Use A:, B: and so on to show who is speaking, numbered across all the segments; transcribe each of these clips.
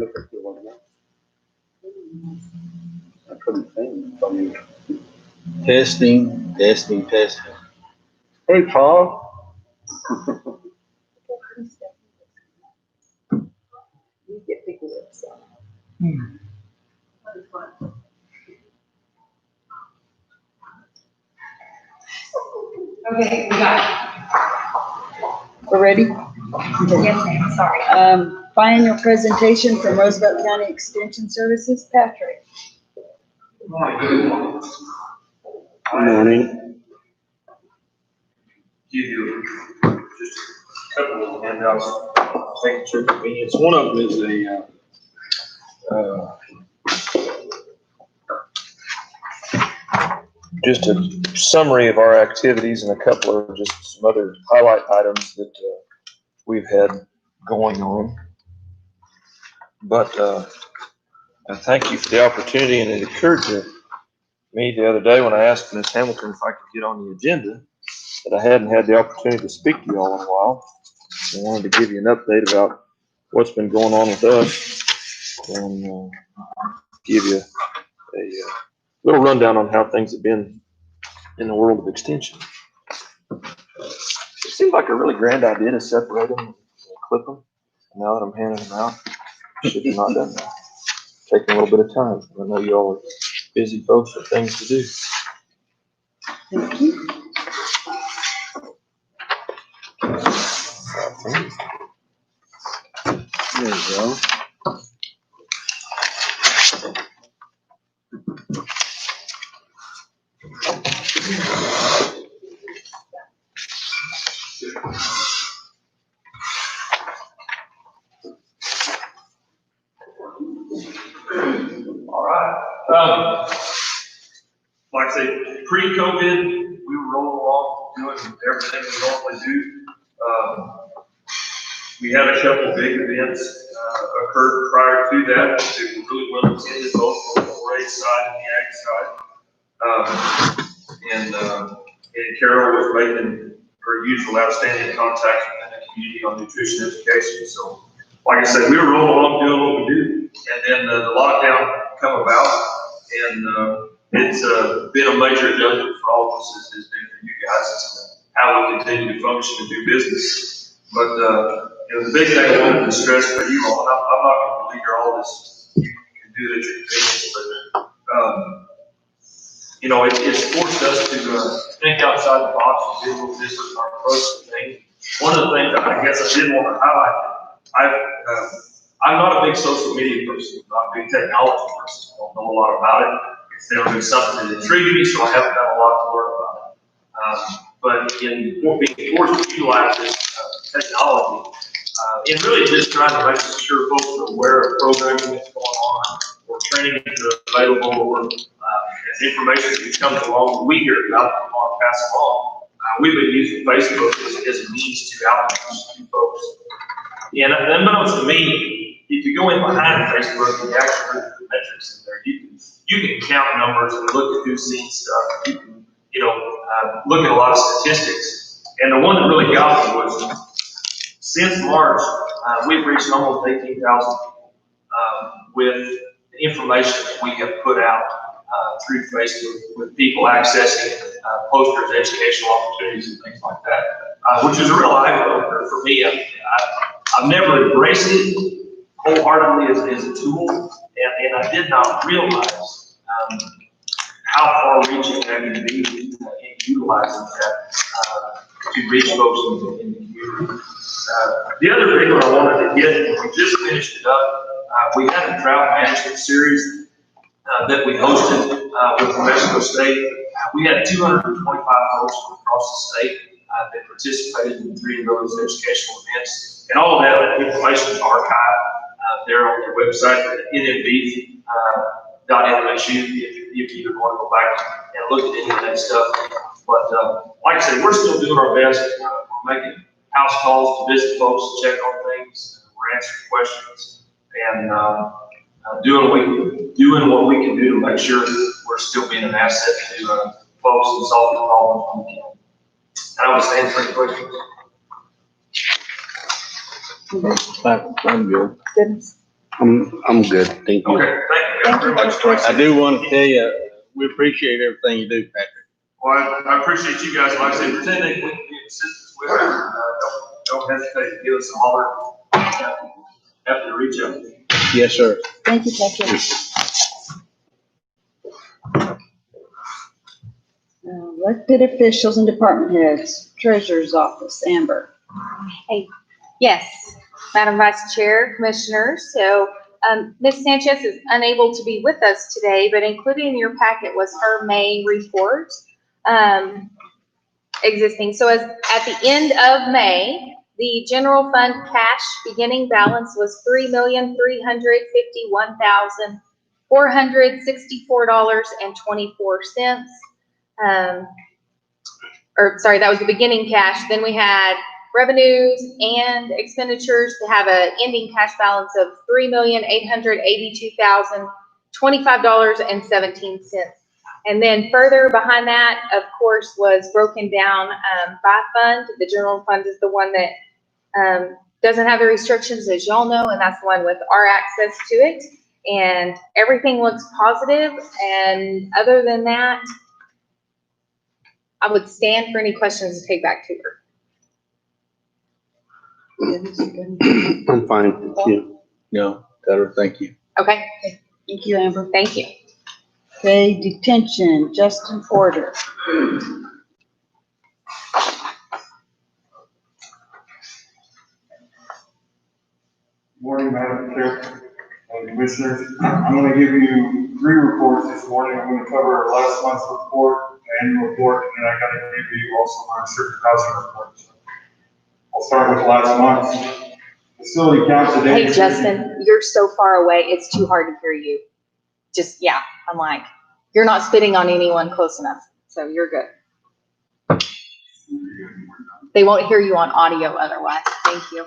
A: looking for one now. I couldn't think from you.
B: Testing.
A: Hey, Paul.
C: You get picked up, so.
D: Okay, we got
C: We're ready?
D: it. Yes, ma'am, sorry.
C: Final presentation from Roosevelt County Extension Services, Patrick.
A: Good morning.
E: Give you just a couple of handouts, thank you for your convenience. One of them is just a summary of our activities and a couple of just some other highlight items that we've had going on. But I thank you for the opportunity, and it occurred to me the other day when I asked Ms. Hamilton if I could get on the agenda that I hadn't had the opportunity to speak to you all in a while. I wanted to give you an update about what's been going on with us and give you a little rundown on how things have been in the world of extension. It seemed like a really grand idea to separate them and clip them. Now that I'm handing them out, I should have not done that. Taking a little bit of time. I know you all are busy folks with things to do.
C: Thank you.
A: There you go.
E: All right. Like I say, pre-COVID, we were rolling along doing everything we normally do. We had a couple big events occurred prior to that that were really well attended, both on the 4-H side and the ag side. And Carol was making her usual outstanding contacts within the community on nutrition education. So, like I said, we were rolling along doing what we do, and then the lockdown come about, and it's been a major adjustment for all of us, as been for you guys, as to how we continue to function and do business. But the big thing I wanted to stress for you all, and I'm not going to belabor all this, you can do it at your convenience, but it's forced us to think outside the box and do a little different in our approach to things. One of the things that I guess I did want to highlight, I'm not a big social media person, I'm not a big technology person. I don't know a lot about it. It's never been something that intrigued me, so I haven't done a lot to learn about it. But in being forced to utilize this technology, and really just trying to make sure folks are aware of programming that's going on, or training that's available, or as information becomes along, we hear about it and pass along. We've been using Facebook as a means to outreach to folks. And unbeknownst to me, if you go in behind Facebook and you actually look at the metrics in there, you can count numbers and look at who's seen stuff. You can, look at a lot of statistics. And the one that really got me was since March, we've reached almost 18,000 people with the information that we have put out through Facebook, with people accessing posters, educational opportunities, and things like that, which is a real eye-opener for me. I've never embraced it wholeheartedly as a tool, and I did not realize how far-reaching that can be in utilizing that to reach folks in the community. The other big one I wanted to get, and we just finished it up, we had a drought management series that we hosted with New Mexico State. We had 225 folks from across the state that participated in 3 of those educational events. And all of that information is archived there on their website at nmb.msu if you would want to go back and look at any of that stuff. But like I said, we're still doing our best. We're making house calls to visit folks, to check on things. We're answering questions and doing what we can do to make sure we're still being an asset to folks and solving problems when we can. And I would stand for any questions.
B: I'm good.
C: Goodness.
A: I'm good, thank you.
E: Okay, thank you guys very much.
C: Thank
B: I do want to tell you, we appreciate everything you do, Patrick.
E: Well, I appreciate you guys, like I said, if there's anything we can be assistance with, don't hesitate to give us a holler. Happy to reach out.
B: Yes, sir.
C: Thank you, Patrick. Elected officials and department heads, treasurer's office, Amber.
D: Yes, Madam Vice Chair, Commissioners. So, Ms. Sanchez is unable to be with us today, but included in your packet was her May report, existing. So at the end of May, the general fund cash beginning balance was $3,351,464.24. Or sorry, that was the beginning cash. Then we had revenues and expenditures to have an ending cash balance of $3,882,025.17. And then further behind that, of course, was broken down by fund. The general fund is the one that doesn't have the restrictions, as y'all know, and that's the one with our access to it. And everything looks positive. And other than that, I would stand for any questions to take back to her.
A: I'm fine, thank you.
B: No, tell her thank you.
D: Okay,
C: Thank you, Amber.
D: thank you.
C: Okay, detention, Justin Porter.
F: Morning, Madam Chair and Commissioners. I'm going to give you 3 reports this morning. I'm going to cover last month's report, the annual report, and then I got to give you also my restricted housing report. I'll start with last month's facility count today.
D: Hey, Justin, you're so far away. It's too hard to hear you. Just, yeah, I'm like, you're not spitting on anyone close enough, so you're good. They won't hear you on audio otherwise. Thank you.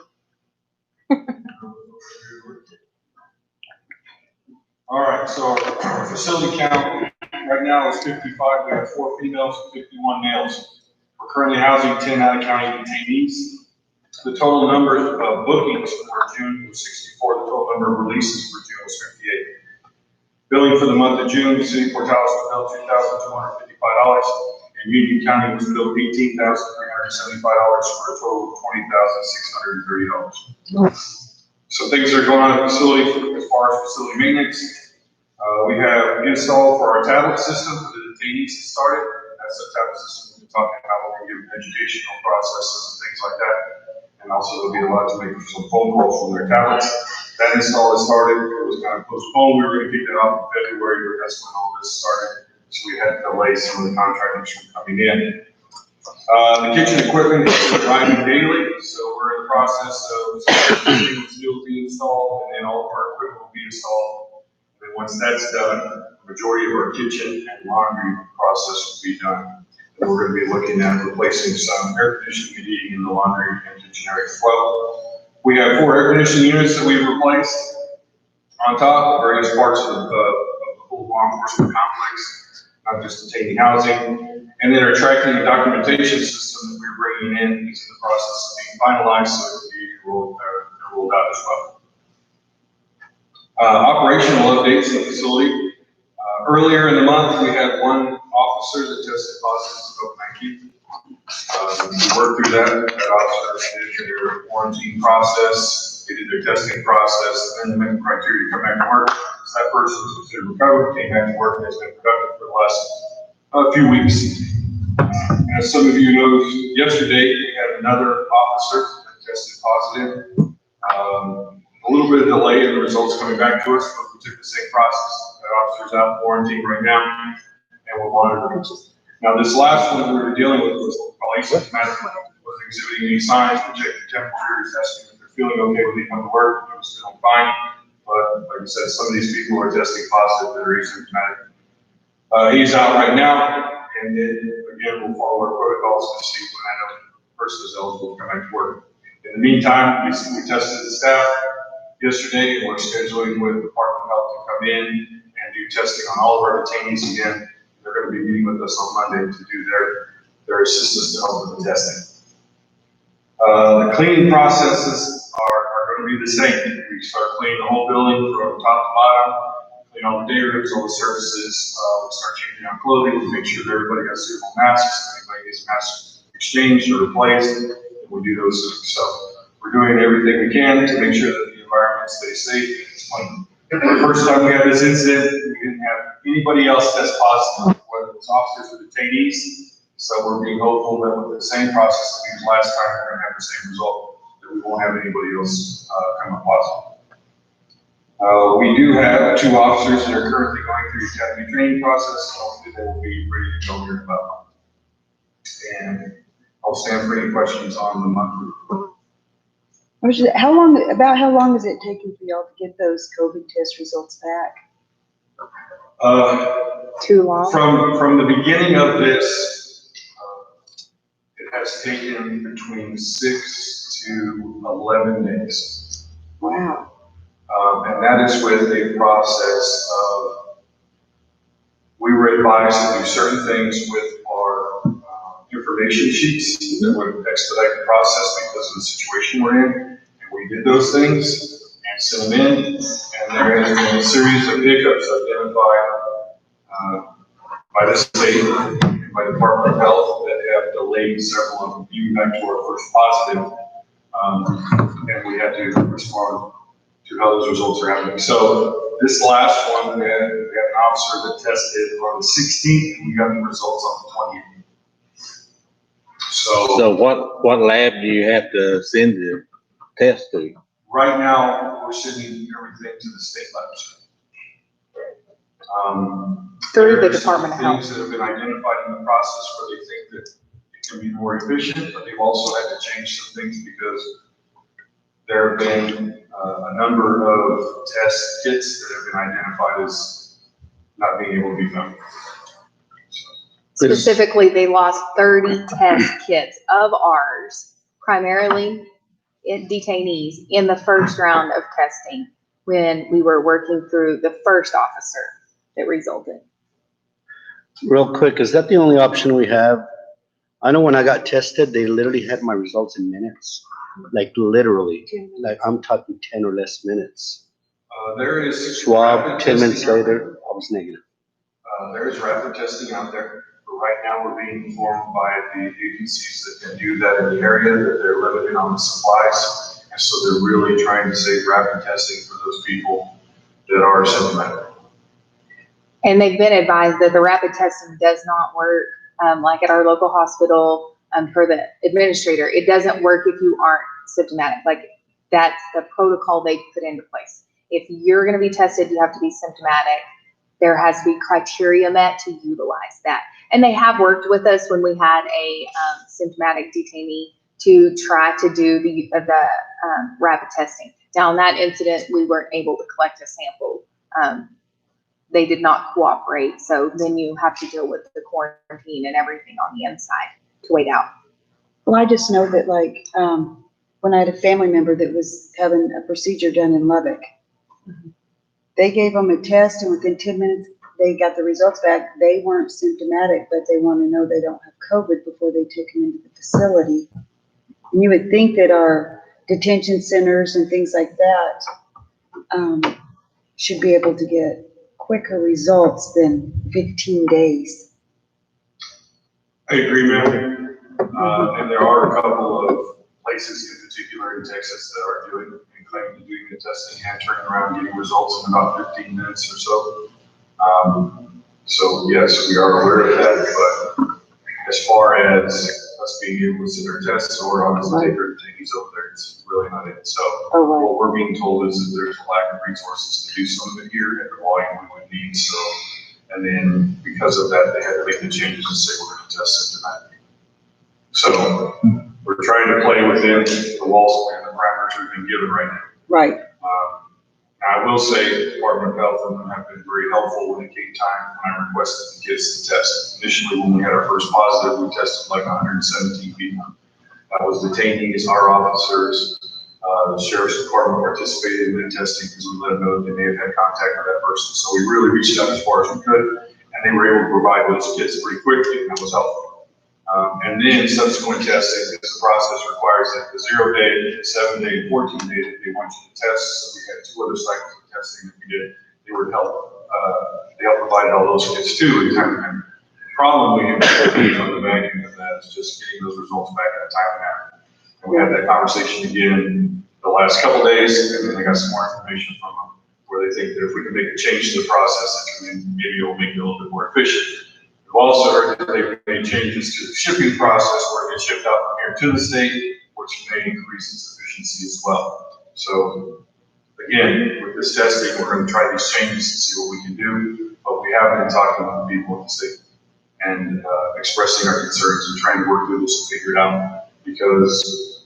F: All right, so our facility count right now is 55. We have 4 females and 51 males. We're currently housing 10 out-of-county detainees. The total number of bookings for June was 64. The total number of releases for June was 58. Billing for the month of June, the city of Port Tallis was billed $2,255, and Union County was billed $18,375 for a total of $20,630. So things are going on at the facility as far as facility maintenance. We have installed for our tablet system for the detainees that started. That's the tablet system we're talking about when we give educational processes and things like that. And also they'll be allowed to make some phone calls from their tablets. That install has started. It was kind of postponed. We were going to kick that off in February, but that's when all this started. So we had to delay some of the contractors from coming in. The kitchen equipment is arriving daily, so we're in the process of everything will still be installed, and then all of our equipment will be installed. And once that's done, the majority of our kitchen and laundry process will be done. And we're going to be looking at replacing some air conditioning and heating in the laundry and kitchen area as well. We have 4 air conditioning units that we've replaced on top of various parts of the whole law enforcement complex, not just detainee housing. And then our tracking and documentation system that we're bringing in is in the process of being finalized, so it will be rolled out as well. Operational updates in the facility. Earlier in the month, we had 1 officer that tested positive for COVID-19. We worked through that. That officer did their quarantine process, they did their testing process, and then they met the criteria to come back to work. So that person was considered recovered, came back to work, and has been productive for the last few weeks. As some of you know, yesterday we had another officer that tested positive. A little bit of delay in the results coming back to us, but we took the same process. That officer's out in quarantine right now, and we're monitoring. Now, this last one we were dealing with was probably asymptomatic, wasn't exhibiting any signs. We checked the temperatures, asking if they're feeling okay when they come to work. It was feeling fine, but like I said, some of these people are testing positive that are asymptomatic. He's out right now, and then again, we'll follow our protocols to see when that person is eligible to come back to work. In the meantime, we tested the staff yesterday, and we're scheduling with Department of Health to come in and do testing on all of our detainees again. They're going to be meeting with us on Monday to do their assistance to help with the testing. The cleaning processes are going to gonna be the same. We start cleaning the whole building from top to bottom, clean all the day rooms, all the surfaces, we start changing out clothing to make sure that everybody has suitable masks, if anybody needs masks exchanged or replaced, and we do those things. So we're doing everything we can to make sure that the environment stays safe and it's clean. The first time we had this incident, we didn't have anybody else test positive, whether it was officers or detainees. So we're being hopeful that with the same process that we used last time, we're gonna have the same result, that we won't have anybody else come up positive. We do have 2 officers that are currently going through the academy training process. Hopefully they will be ready to go here in about a month. And I'll stand for any questions on the monthly report.
C: How long is it taking for y'all to get those COVID test results back?
D: Too long?
F: From the beginning of this, it has taken between 6 to 11 days.
C: Wow.
F: And that is with a process of, we were advised to do certain things with our information sheets that would expedite the process because of the situation we're in. And we did those things and sent them in. And there has been a series of hiccups identified by the state and by the Department of Health that have delayed several of them, even back to our first positive. And we had to respond to how those results are happening. So this last one, we had an officer that tested on the 16th, and we got the results on the 20th.
B: So what lab do you have to send the test to?
F: Right now, we're sending everything to the state labs.
D: Through the
F: There's
D: Department of Health.
F: things that have been identified in the process where they think that it can be more efficient, but they've also had to change some things because there have been a number of test kits that have been identified as not being able to be found.
D: Specifically, they lost 30 test kits of ours, primarily in detainees, in the first round of testing when we were working through the first officer that resulted.
G: Real quick, is that the only option we have? I know when I got tested, they literally had my results in minutes, like literally, like I'm talking 10 or less minutes.
F: There is
G: Swab,
F: rapid
G: 10 minutes
F: testing out there.
G: later, I was negative.
F: There is rapid testing out there, but right now we're being informed by the agencies that can do that in the area that they're limited on the supplies. And so they're really trying to save rapid testing for those people that are symptomatic.
D: And they've been advised that the rapid testing does not work, like at our local hospital, for the administrator. It doesn't work if you aren't symptomatic. Like, that's the protocol they put into place. If you're gonna be tested, you have to be symptomatic. There has to be criteria met to utilize that. And they have worked with us when we had a symptomatic detainee to try to do the rapid testing. Now, in that incident, we weren't able to collect a sample. They did not cooperate, so then you have to deal with the quarantine and everything on the inside to wait out.
C: Well, I just know that, like, when I had a family member that was having a procedure done in Lubbock, they gave them a test, and within 10 minutes, they got the results back. They weren't symptomatic, but they want to know they don't have COVID before they took them into the facility. And you would think that our detention centers and things like that should be able to get quicker results than 15 days.
F: I agree, ma'am. And there are a couple of places in particular in Texas that are doing and claiming to doing the testing and turning around getting results in about 15 minutes or so. So yes, we are aware of that, but as far as us being able to send our tests or obviously take our detainees over there, it's really not it. So what we're being told is that there's a lack of resources to do some of it here at the volume we would need. So, and then because of that, they had to make the changes and say we're going to test symptomatic. So we're trying to play within the walls and the parameters we've been given right now.
C: Right.
F: I will say the Department of Health and them have been very helpful when it came time when I requested the kids to test. Initially, when we had our first positive, we tested like 117 people. That was detainees, our officers, the Sheriff's Department participated in the testing because we let them know that they may have had contact with that person. So we really reached out as far as we could, and they were able to provide those kits pretty quickly, and that was helpful. And then subsequent testing, because the process requires that the 0-day, 7-day, and 14-day that they want you to test. So we had 2 other cycles of testing that we did. They would help, provide all those kits too in time to time. The problem we have on the back end of that is just getting those results back in a timely manner. And we had that conversation again the last couple of days, and then I got some more information from them where they think that if we can make a change to the process, maybe it'll make it a little bit more efficient. We've also heard that they've made changes to the shipping process where it gets shipped out from here to the state, which may increase its efficiency as well. So again, with this testing, we're going to try these changes and see what we can do, but we have been talking with people at the state and expressing our concerns and trying to work through this and figure it out, because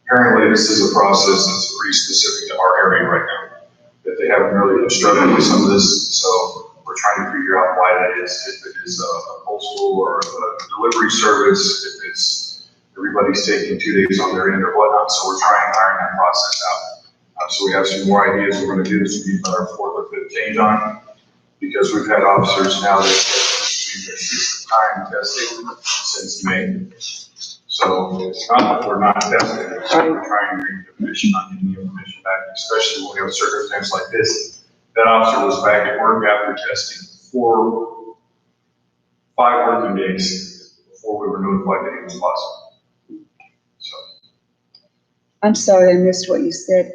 F: apparently this is a process that's pretty specific to our area right now, that they haven't really been struggling with some of this. So we're trying to figure out why that is, if it is a postal or a delivery service, if it's everybody's taking 2 days on their end or whatnot. So we're trying to iron that process out. So we have some more ideas we're going to do. This will be about our 4th or 5th change on, because we've had officers now that have 6th time testing since May. So it's not that we're not testing, it's that we're trying to bring the commission on getting the information back, especially when we have a circumstance like this. That officer was back at work after testing for 5 working days before we were notified that he was positive. So.
C: I'm sorry, I missed what you said.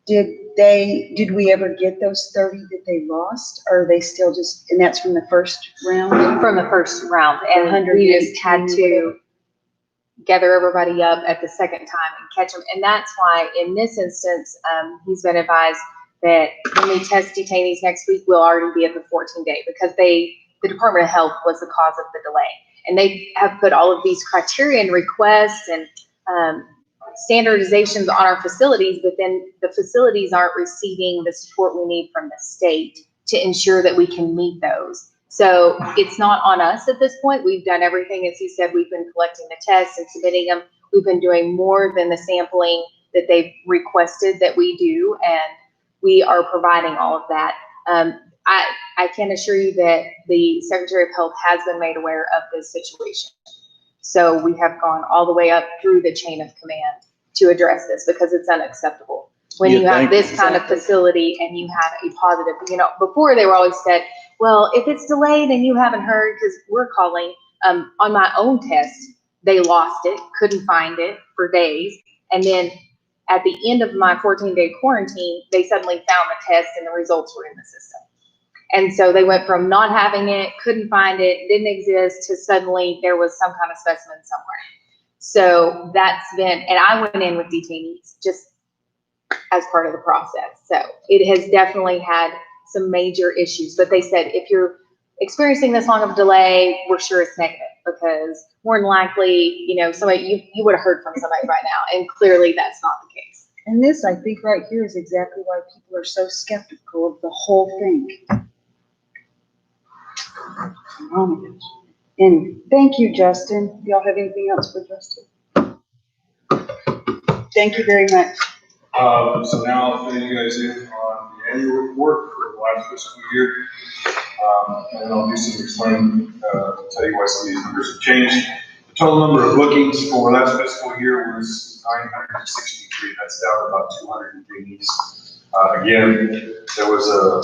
C: Did we ever get those 30 that they lost? Or are they still just, and that's from the first round?
D: From the first round, and
C: 100
D: we just had
C: days.
D: to gather everybody up at the second time and catch them. And that's why in this instance, he's been advised that when we test detainees next week, we'll already be at the 14-day, because the Department of Health was the cause of the delay. And they have put all of these criteria and requests and standardizations on our facilities, but then the facilities aren't receiving the support we need from the state to ensure that we can meet those. So it's not on us at this point. We've done everything. As he said, we've been collecting the tests and submitting them. We've been doing more than the sampling that they've requested that we do, and we are providing all of that. I can assure you that the Secretary of Health has been made aware of this situation. So we have gone all the way up through the chain of command to address this, because it's unacceptable. When you have this kind of facility and you have a positive, before they were always said, well, if it's delayed and you haven't heard, because we're calling, on my own test, they lost it, couldn't find it for days. And then at the end of my 14-day quarantine, they suddenly found the test and the results were in the system. And so they went from not having it, couldn't find it, didn't exist, to suddenly there was some kind of specimen somewhere. So that's been, and I went in with detainees just as part of the process. So it has definitely had some major issues, but they said, if you're experiencing this long of a delay, we're sure it's negative, because more than likely, somebody, you would have heard from somebody by now, and clearly that's not the case.
C: And this, I think right here, is exactly why people are so skeptical of the whole thing. Oh my gosh. Anyway, thank you, Justin. Do y'all have anything else for Justin? Thank you very much.
F: So now I'll fill you guys in on the annual report for the last fiscal year. And I'll do some explaining, tell you why some of these numbers have changed. The total number of bookings for last fiscal year was 963. That's down about 200 detainees. Again, there was a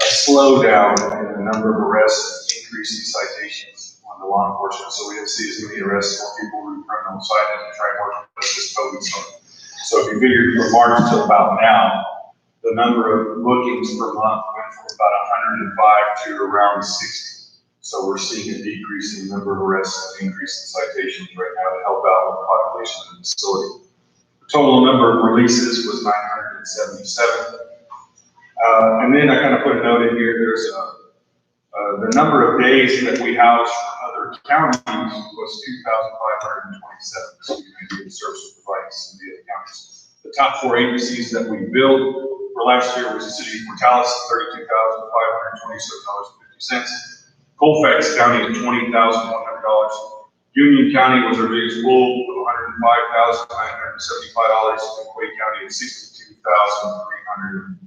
F: slowdown in the number of arrests, increase in citations on the law enforcement. So we didn't see as many arrests, more people were criminal cited to try and work with this COVID stuff. So if you figure from March till about now, the number of bookings per month went from about 105 to around 60. So we're seeing a decrease in the number of arrests and increase in citations right now to help out with the population in the facility. The total number of releases was 977. And then I kind of put a note in here, there's the number of days that we housed for other counties was 2,527. So you can do the service providing some of the other counties. The top 4 agencies that we billed for last year was the city of Portales, $32,527.50. Colfax County at $20,100. Union County was our biggest pool of $105,975. And Quay County at $62,340.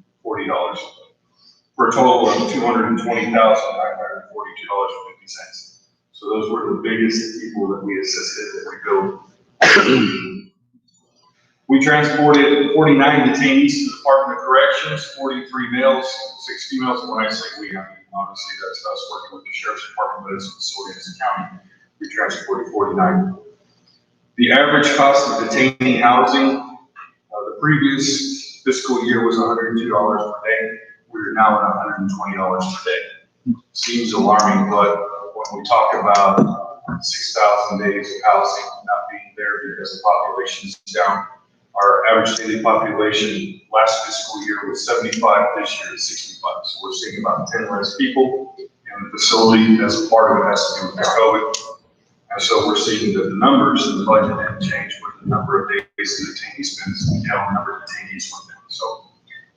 F: For a total of $220,942.50. So So those were the biggest people that we assisted that we billed. We transported 49 detainees to the Department of Corrections, 43 males, 6 females. And when I say we, I mean, obviously that's us working with the Sheriff's Department, but it's a facility as a county. We transported 49. The average cost of detainee housing, the previous fiscal year was $102 per day. We're now at $120 per day. Seems alarming, but when we talk about 6,000 days of housing not being there because the population is down, our average daily population last fiscal year was 75, this year is 65. So we're seeing about 10 less people in the facility as a part of it has to do with the COVID. And so we're seeing that the numbers in the budget didn't change, but the number of days the detainee spends, the number of detainees went down. So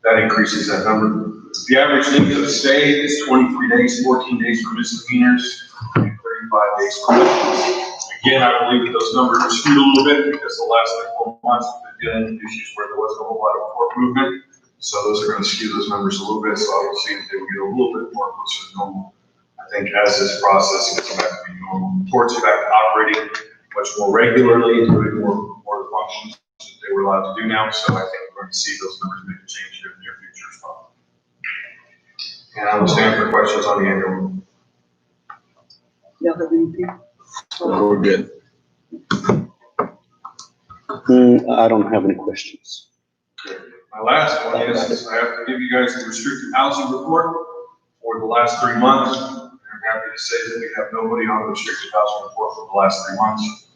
F: that increases that number. The average length of stay is 23 days, 14 days for misdemeanors, and 35 days for misdemeanors. Again, I believe that those numbers are skewed a little bit because the last 4 months we've been dealing with issues where there wasn't a whole lot of court movement. So those are going to skew those numbers a little bit. So I will see if they will get a little bit more closer to normal. I think as this process gets back to be normal, courts are back to operating much more regularly, doing more of the functions that they were allowed to do now. So I think we're going to see those numbers make a change here in the near future as well. And I will stand for questions on the annual.
C: Y'all have anything?
B: We're good.
G: I don't have any questions.
F: My last one is I have to give you guys the restricted housing report for the last 3 months. I'm happy to say that we have nobody on the restricted housing report for the last 3 months.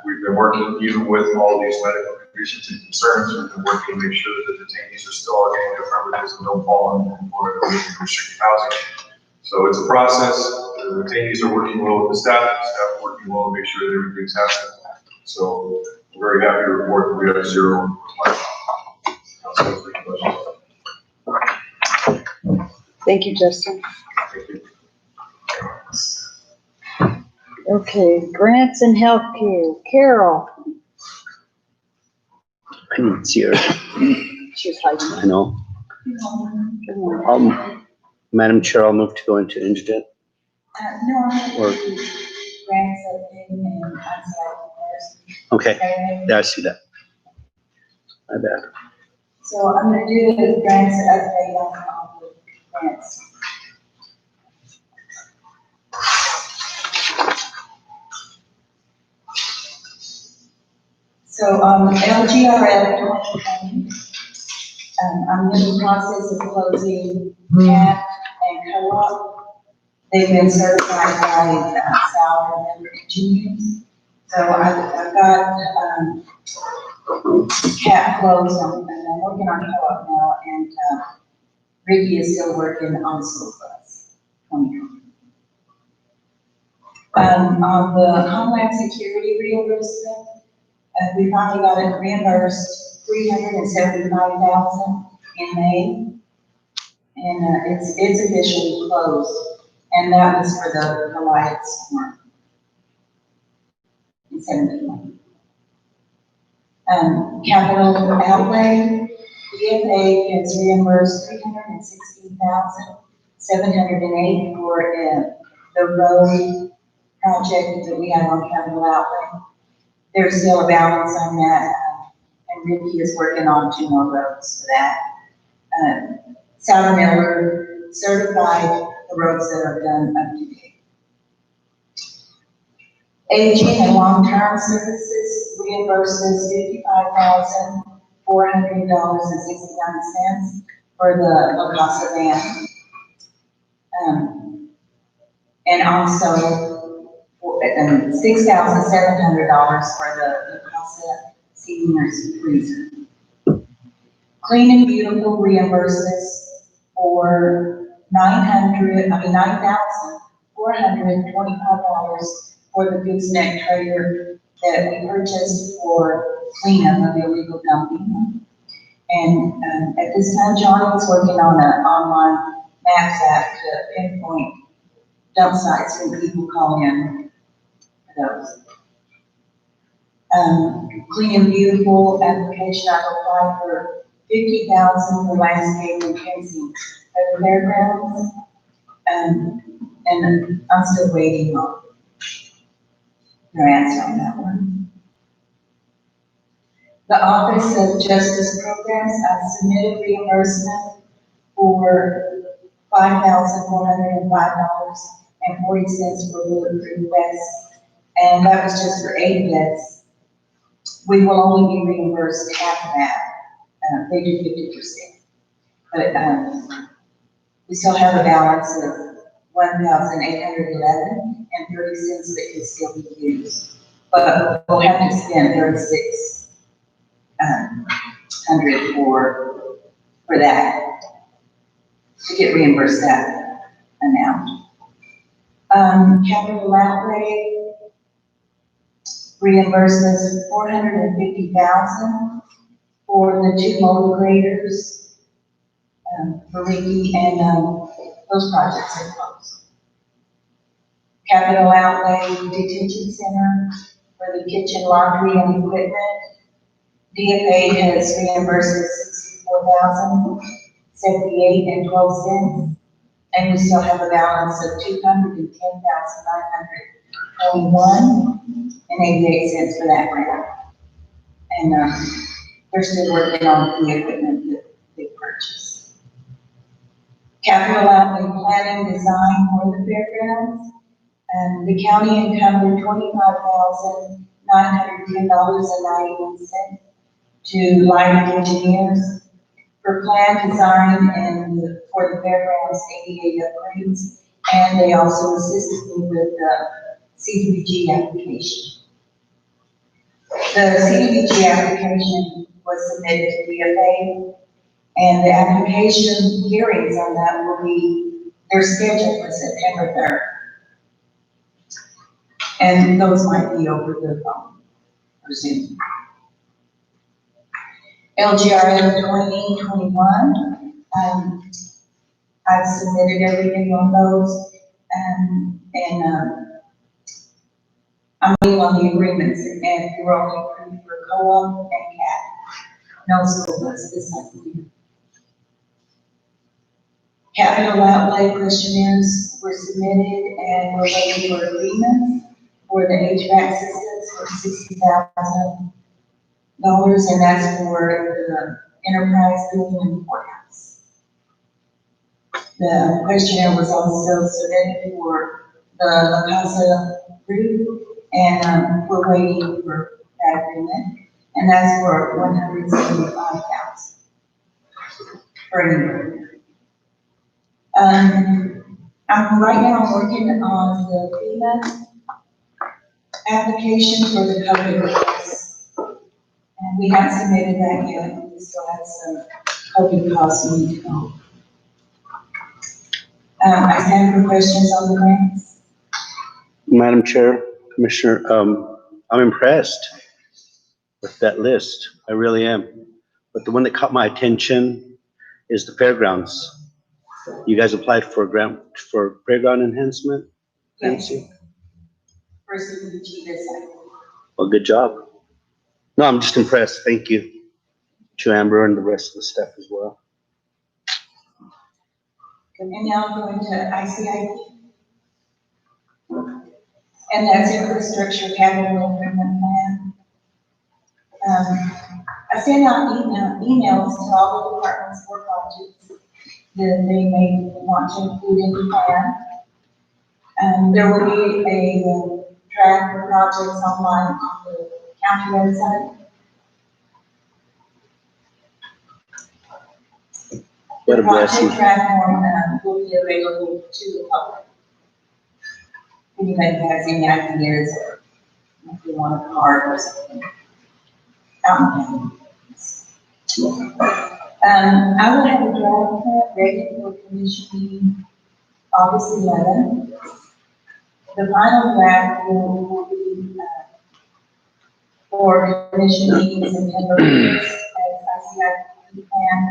F: We've been working even with all these medical conditions and concerns. We've been working to make sure that the detainees are still all getting their privileges and don't fall into restricted housing. So it's a process. The detainees are working well with the staff are working well to make sure that everything's happening. So I'm very happy to report that we have 0.
C: Thank you, Justin.
F: Thank you.
C: Okay, grants and healthcare. Carol.
G: I didn't see her.
C: She was hiding.
G: I know.
C: Good morning.
G: Madam Chair, I'll move to go into indigent.
H: No, I
G: Or-
H: grants updating and unself.
G: Okay, yeah, I see that. My bad.
H: So I'm gonna do the grants update on the grants. So, LGRF 2020, I'm in the process of closing CAP and co-op. They've been certified by Sauer member engineers. So I've got, CAP closed, and I'm working on co-op now, and, Ricky is still working on school bus. On the Homeland Security reimbursement, we finally got it reimbursed $375,000 in May. And, it's officially closed, and that was for the lights storm. In 17. Capital outlay, DFA has reimbursed $316,708 for, the road project that we have on capital outlay. There's still a balance on that, and Ricky is working on 2 more roads for that. Sauer Miller certified the roads that are done up to date. Aging and long-term services reimburses $55,400.69 for the La Casa van. And also $6,700 for the La Casa seniors freezer. Clean and Beautiful reimburses for $9,425 for the gooseneck trailer that we purchased for cleanup of illegal dumping. And at this time, John is working on an online maps app to pinpoint dump sites when people call in for those. Clean and Beautiful application, I've applied for $50,000 for landscape and fencing at the fairgrounds. And I'm still waiting on grants on that one. The Office of Justice Programs, I submitted reimbursement for $5,405.40 for Bulletproof vests, and that was just for 8 vests. We will only be reimbursed half of that. They do 50%. But, we still have a balance of $1,811.30 that can still be used. But we'll have to spend $3,600 for that, to get reimbursed that amount. Capital outlay reimburses $450,000 for the 2 motor graders, for Ricky, and those projects are closed. Capital outlay detention center for the kitchen, laundry, and equipment. DFA has reimbursed $64,078.12, and we still have a balance of $210,921.88 for that grant. And they're still working on the equipment that they purchased. Capital outlay planning design for the fairgrounds. The county encumbered $25,910.91 to lighting engineers for plan design and for the fairgrounds ADA upgrades, and they also assisted me with the CDBG application. The CDBG application was submitted to DFA, and the application hearings on that will be, they're scheduled for September 3rd. And those might be over the phone or Zoom. LGRM 2021, I've submitted everything on those, and I'm waiting on the agreements, and we're only approved for co-op and CAT. No school bus this year. Capital outlay questionnaires were submitted, and we're waiting for agreements for the HVAC systems for $60,000, and that's for the enterprise building in the courthouse. The questionnaire was also submitted for the La Casa roof, and we're waiting for that agreement, and that's for $175,000 for a year. I'm right now working on the FEMA application for the COVID costs, and we haven't submitted that yet. We still have some COVID costs we need to go. I stand for questions on the grants.
G: Madam Chair, Commissioner, I'm impressed with that list. I really am. But the one that caught my attention is the fairgrounds. You guys applied for a grant for playground enhancement?
H: Yes. First, we need to this side.
G: Well, good job. No, I'm just impressed. Thank you to Amber and the rest of the staff as well.
H: And now I'm going to ICIP. And that's infrastructure capital improvement plan. I sent out emails to all the departments for projects that they may want to include in the plan. There will be a track for projects online on the county website.
G: What a blessing.
H: The project track will be available to the public. If anybody has any ideas, or if you want a card or something. I will have a draft plan ready for commission meeting August 11th. The final draft will be for commission meeting September 1st, as ICIP plan,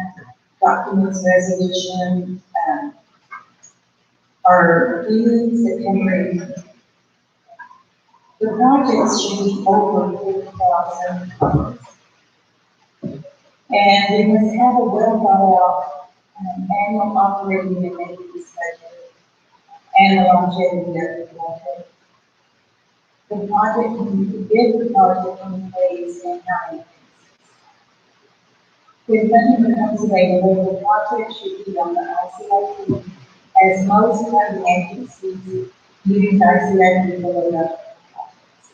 H: documents, resolution, are due September 18th. The projects should be over $50,000. And we must have a well thought out annual operating and maintenance budget and the longevity of the project. The project can be bid the project in phase and how when funding becomes available, the project should be on the ICIP, as most funding agencies use ICIP for their government projects.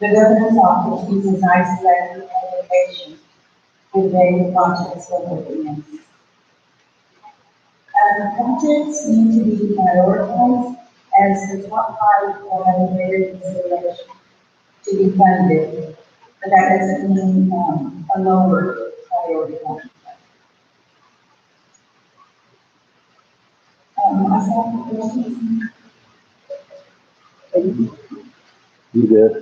H: The governor's office uses ICIP application with various projects for working. Projects need to be prioritized as the top five will have a greater consideration to be funded, but that doesn't mean a lower priority one. I have a question.
G: You good?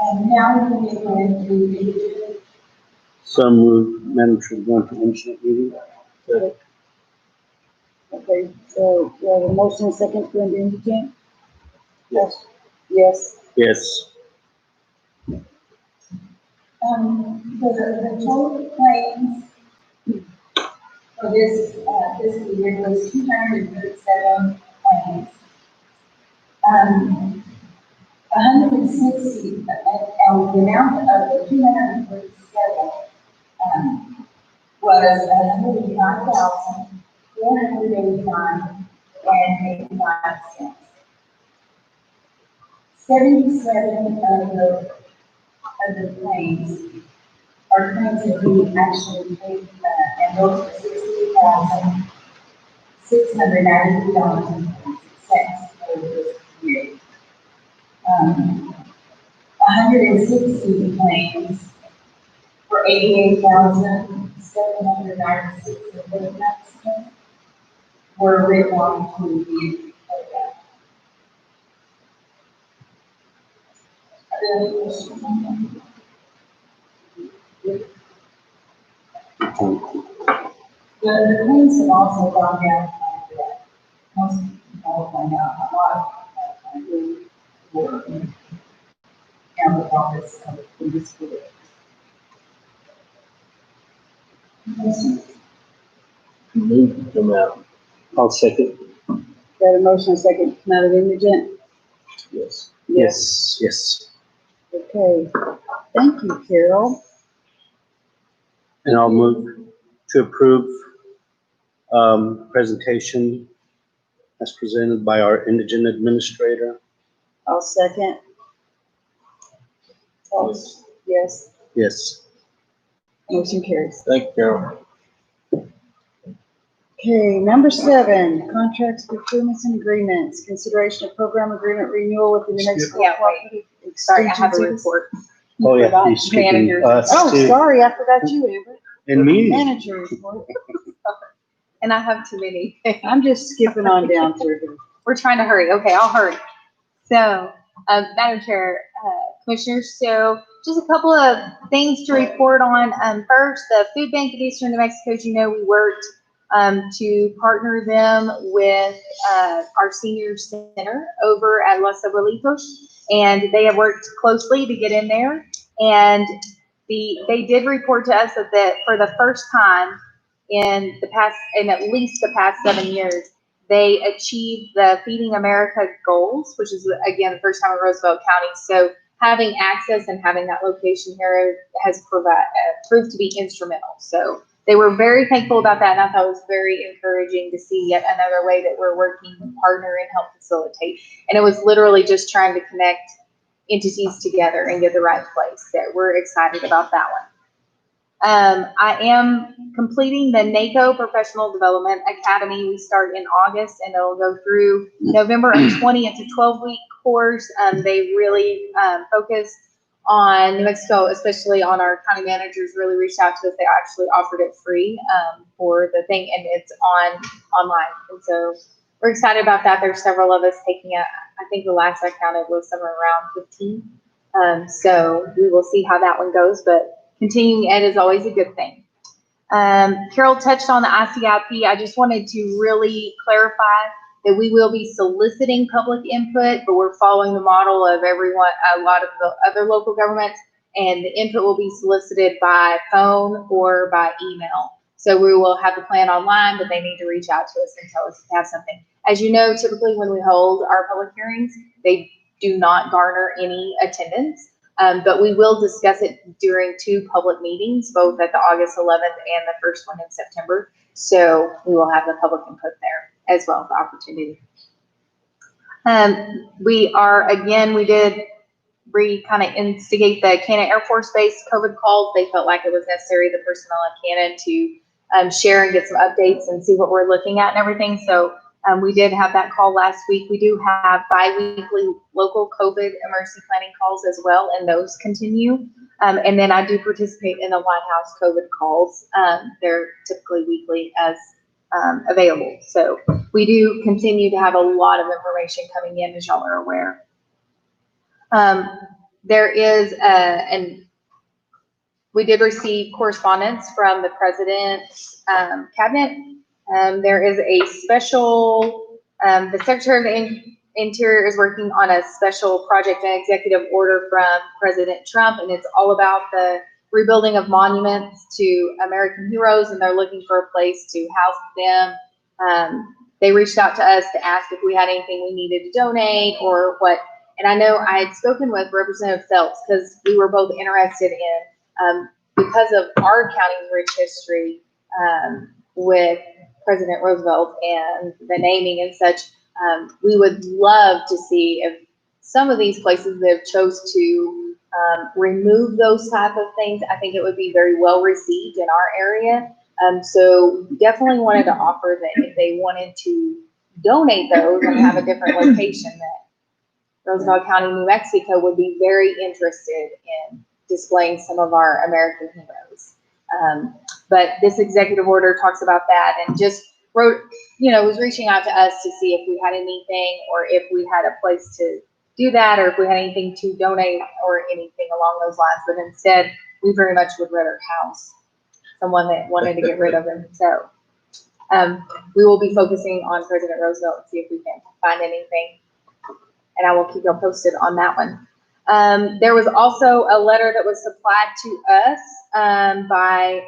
H: And now we can go into
G: Some move, Madam Chair, going to incident meeting.
C: Okay, so we have a motion and second for the indigent? Yes. Yes.
G: Yes.
H: the total claims for this, fiscal year was 237 claims. 160, the amount of the 237, was 109,489 cents. 77 of the claims are claims that we actually paid, and those are $60,693.06 for this year. 160 claims for $88,796.39 were written on to the program. Are there any questions on that? The claims have also gone down after that. Most people find out a lot of work and the office of the school.
B: Move to come out.
G: I'll second.
C: Got a motion and second, come out of indigent?
B: Yes.
G: Yes, yes.
C: Okay, thank you, Carol.
G: And I'll move to approve, presentation as presented by our indigent administrator.
C: I'll second. Yes,
G: Yes.
C: motion carries.
B: Thank you, Carol.
C: Okay, number 7, contracts, procurements, and agreements. Consideration of program agreement renewal with the New Mexico
D: Yeah, wait.
C: Cooperative
D: Sorry, I
C: Extension
D: have a
C: Service.
D: report.
G: Oh, yeah,
C: forgot.
G: he's skipping
D: Managers.
G: us
C: Oh,
G: too.
C: sorry, I forgot you, Amber.
G: And me.
C: Manager report.
D: And I have too many.
C: I'm just skipping on down through here.
D: We're trying to hurry. Okay, I'll hurry. So, Madam Chair, Commissioners, so just a couple of things to report on. First, the Food Bank of Eastern New Mexico, as you know, we worked to partner them with our senior center over at Los Abuelitos, and they have worked closely to get in there. And they did report to us that for the first time in at least the past 7 years, they achieved the Feeding America goals, which is, again, the first time in Roosevelt County. So having access and having that location here has proved to be instrumental. So they were very thankful about that, and I thought it was very encouraging to see yet another way that we're working to partner and help facilitate. And it was literally just trying to connect entities together and get the right place. So we're excited about that one. I am completing the NACO Professional Development Academy. We start in August and it'll go through November of 20. It's a 12-week course. They really focus on New Mexico, especially on our county managers, really reached out to us. They actually offered it free for the thing, and it's online. And so we're excited about that. There's several of us taking it. I think the last I counted was somewhere around 15. So we will see how that one goes, but continuing ed is always a good thing. Carol touched on the ICIP. I just wanted to really clarify that we will be soliciting public input, but we're following the model of a lot of the other local governments, and the input will be solicited by phone or by email. So we will have the plan online, but they need to reach out to us and tell us if they have something. As you know, typically when we hold our public hearings, they do not garner any attendance. But we will discuss it during 2 public meetings, both at the August 11th and the first one in September. So we will have the public input there as well as the opportunity. We did kind of instigate the Cannon Air Force Base COVID calls. They felt like it was necessary, the personnel at Cannon, to share and get some updates and see what we're looking at and everything. So we did have that call last week. We do have bi-weekly local COVID emergency planning calls as well, and those continue. And then I do participate in the White House COVID calls. They're typically weekly as available. So we do continue to have a lot of information coming in, as y'all are aware. There is and we did receive correspondence from the president's cabinet. There is a special, the Secretary of the Interior is working on a special project and executive order from President Trump, and it's all about the rebuilding of monuments to American heroes, and they're looking for a place to house them. They reached out to us to ask if we had anything we needed to donate or what. And I know I had spoken with Representative Phelps because we were both interested in, because of our county's rich history with President Roosevelt and the naming and such. We would love to see if some of these places that have chose to remove those type of things. I think it would be very well received in our area. So definitely wanted to offer that if they wanted to donate those and have a different location, that Roosevelt County, New Mexico would be very interested in displaying some of our American heroes. But this executive order talks about that, and just was reaching out to us to see if we had anything or if we had a place to do that or if we had anything to donate or anything along those lines. But instead, we very much would rather house someone that wanted to get rid of him. So we will be focusing on President Roosevelt and see if we can find anything. And I will keep you posted on that one. There was also a letter that was supplied to us by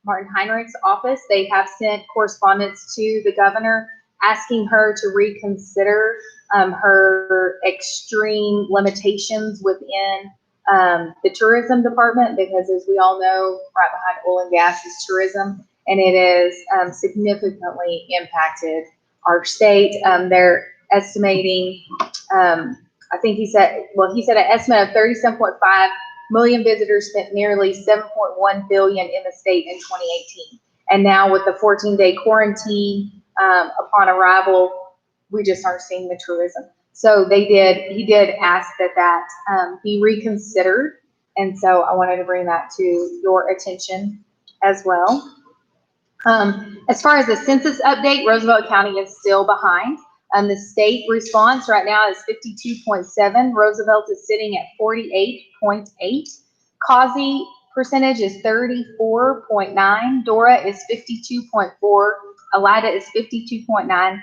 D: Martin Heinrich's office. They have sent correspondence to the governor asking her to reconsider her extreme limitations within the tourism department, because as we all know, right behind oil and gas is tourism, and it is significantly impacted our state. They're estimating, I think he said an estimate of 37.5 million visitors, spent nearly 7.1 billion in the state in 2018. And now with the 14-day quarantine upon arrival, we just aren't seeing the tourism. So he did ask that be reconsidered. And so I wanted to bring that to your attention as well. As far as the census update, Roosevelt County is still behind. The state response right now is 52.7. Roosevelt is sitting at 48.8. Causey percentage is 34.9. Dora is 52.4. Elida is 52.9.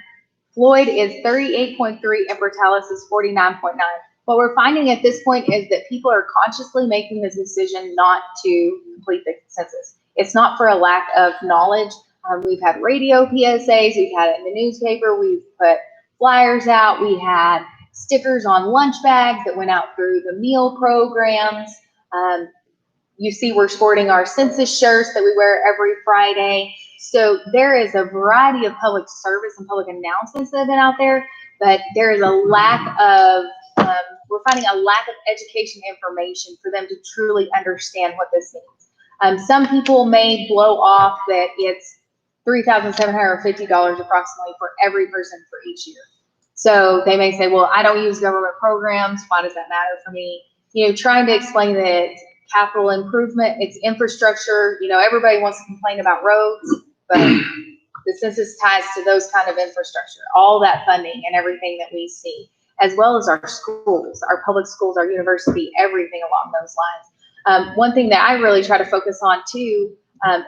D: Floyd is 38.3, and Portales is 49.9. What we're finding at this point is that people are consciously making the decision not to complete the census. It's not for a lack of knowledge. We've had radio PSAs, we've had it in the newspaper, we've put flyers out, we had stickers on lunch bags that went out through the meal programs. You see we're sporting our census shirts that we wear every Friday. So there is a variety of public service and public announcements that have been out there, but there is a lack of, we're finding a lack of education information for them to truly understand what this means. Some people may blow off that it's $3,750 approximately for every person for each year. So they may say, well, I don't use government programs. Why does that matter for me? Trying to explain that capital improvement, it's infrastructure. Everybody wants to complain about roads, but the census ties to those kind of infrastructure, all that funding and everything that we see, as well as our schools, our public schools, our university, everything along those lines. One thing that I really try to focus on too,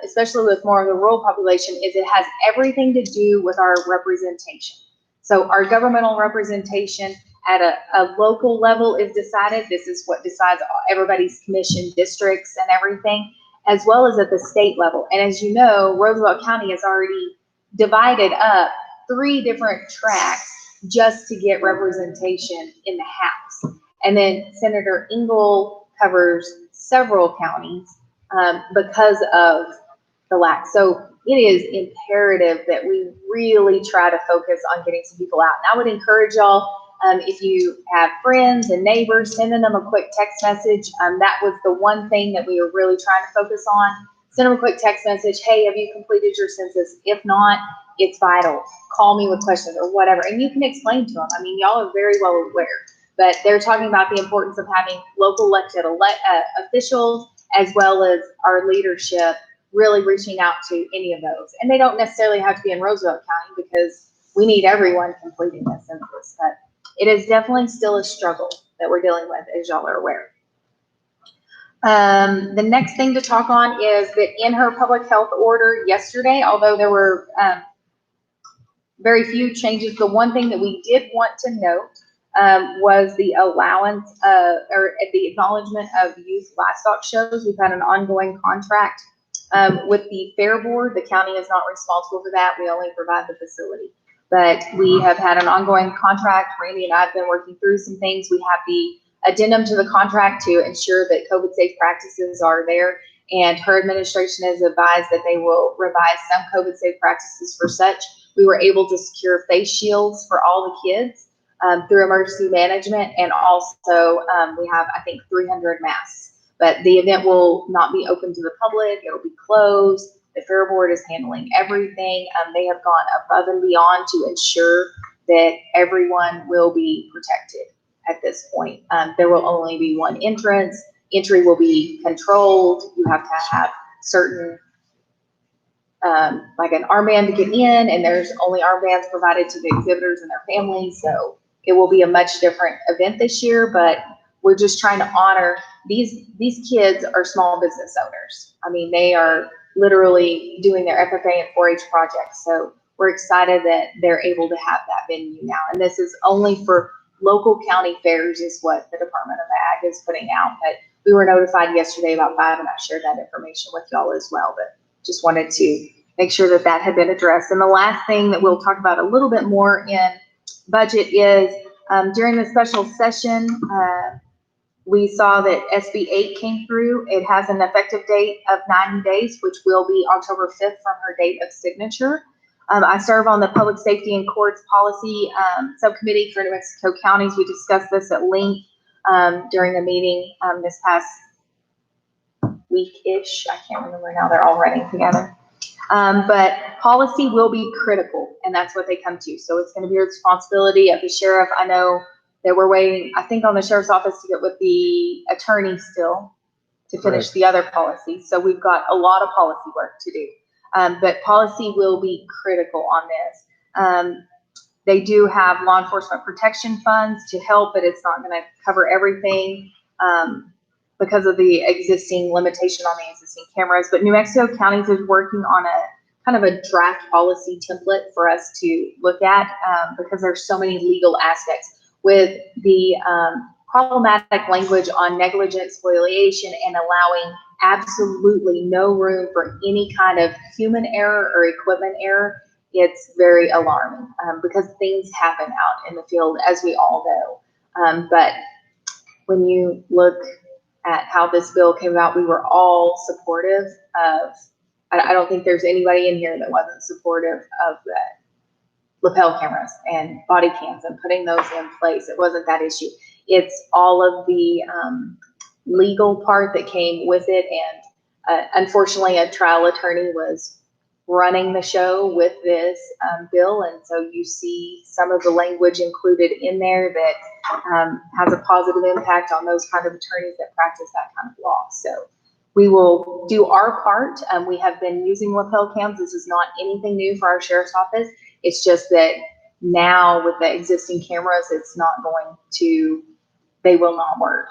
D: especially with more of the rural population, is it has everything to do with our representation. So our governmental representation at a local level is decided. This is what decides everybody's commission districts and everything. as well as at the state level. And as you know, Roosevelt County has already divided up 3 different tracks just to get representation in the House. And then Senator Engel covers several counties because of the lack. So it is imperative that we really try to focus on getting some people out. And I would encourage y'all, if you have friends and neighbors, sending them a quick text message. That was the one thing that we were really trying to focus on. Send them a quick text message. Hey, have you completed your census? If not, it's vital. Call me with questions or whatever. And you can explain to them. I mean, y'all are very well aware, but they're talking about the importance of having local elected officials as well as our leadership really reaching out to any of those. And they don't necessarily have to be in Roosevelt County because we need everyone completing the census. But it is definitely still a struggle that we're dealing with, as y'all are aware. The next thing to talk on is that in her public health order yesterday, although there were very few changes, the one thing that we did want to note was the allowance or the acknowledgement of youth livestock shows. We've had an ongoing contract with the Fair Board. The county is not responsible for that. We only provide the facility. But we have had an ongoing contract. Randy and I have been working through some things. We have the addendum to the contract to ensure that COVID safe practices are there. And her administration has advised that they will revise some COVID safe practices for such. We were able to secure face shields for all the kids through emergency management. And also we have, I think, 300 masks. But the event will not be open to the public. It'll be closed. The Fair Board is handling everything. They have gone above and beyond to ensure that everyone will be protected at this point. There will only be one entrance. Entry will be controlled. You have to have certain, like an armband to get in, and there's only armbands provided to the exhibitors and their families. So it will be a much different event this year, but we're just trying to honor these kids are small business owners. I mean, they are literally doing their FFA and 4-H projects. So we're excited that they're able to have that venue now. And this is only for local county fairs is what the Department of Ag is putting out. But we were notified yesterday about 5, and I shared that information with y'all as well. But just wanted to make sure that that had been addressed. And the last thing that we'll talk about a little bit more in budget is during the special session, we saw that SB 8 came through. It has an effective date of 90 days, which will be October 5th from her date of signature. I serve on the Public Safety and Courts Policy Subcommittee for New Mexico Counties. We discussed this at length during a meeting this past week-ish. I can't remember now. They're all running together. But policy will be critical, and that's what they come to. So it's going to be a responsibility of the sheriff. I know that we're waiting, I think, on the sheriff's office to get with the attorney still to finish the other policies. So we've got a lot of policy work to do. But policy will be critical on this. They do have law enforcement protection funds to help, but it's not going to cover everything because of the existing limitation on the existing cameras. But New Mexico Counties is working on a kind of a draft policy template for us to look at because there's so many legal aspects with the problematic language on negligent spoliation and allowing absolutely no room for any kind of human error or equipment error. It's very alarming because things happen out in the field, as we all know. But when you look at how this bill came about, we were all supportive of, I don't think there's anybody in here that wasn't supportive of the lapel cameras and body cams and putting those in place. It wasn't that issue. It's all of the legal part that came with it. And unfortunately, a trial attorney was running the show with this bill. And so you see some of the language included in there that has a positive impact on those kind of attorneys that practice that kind of law. So we will do our part. We have been using lapel cams. This is not anything new for our sheriff's office. It's just that now with the existing cameras, it's not going to, they will not work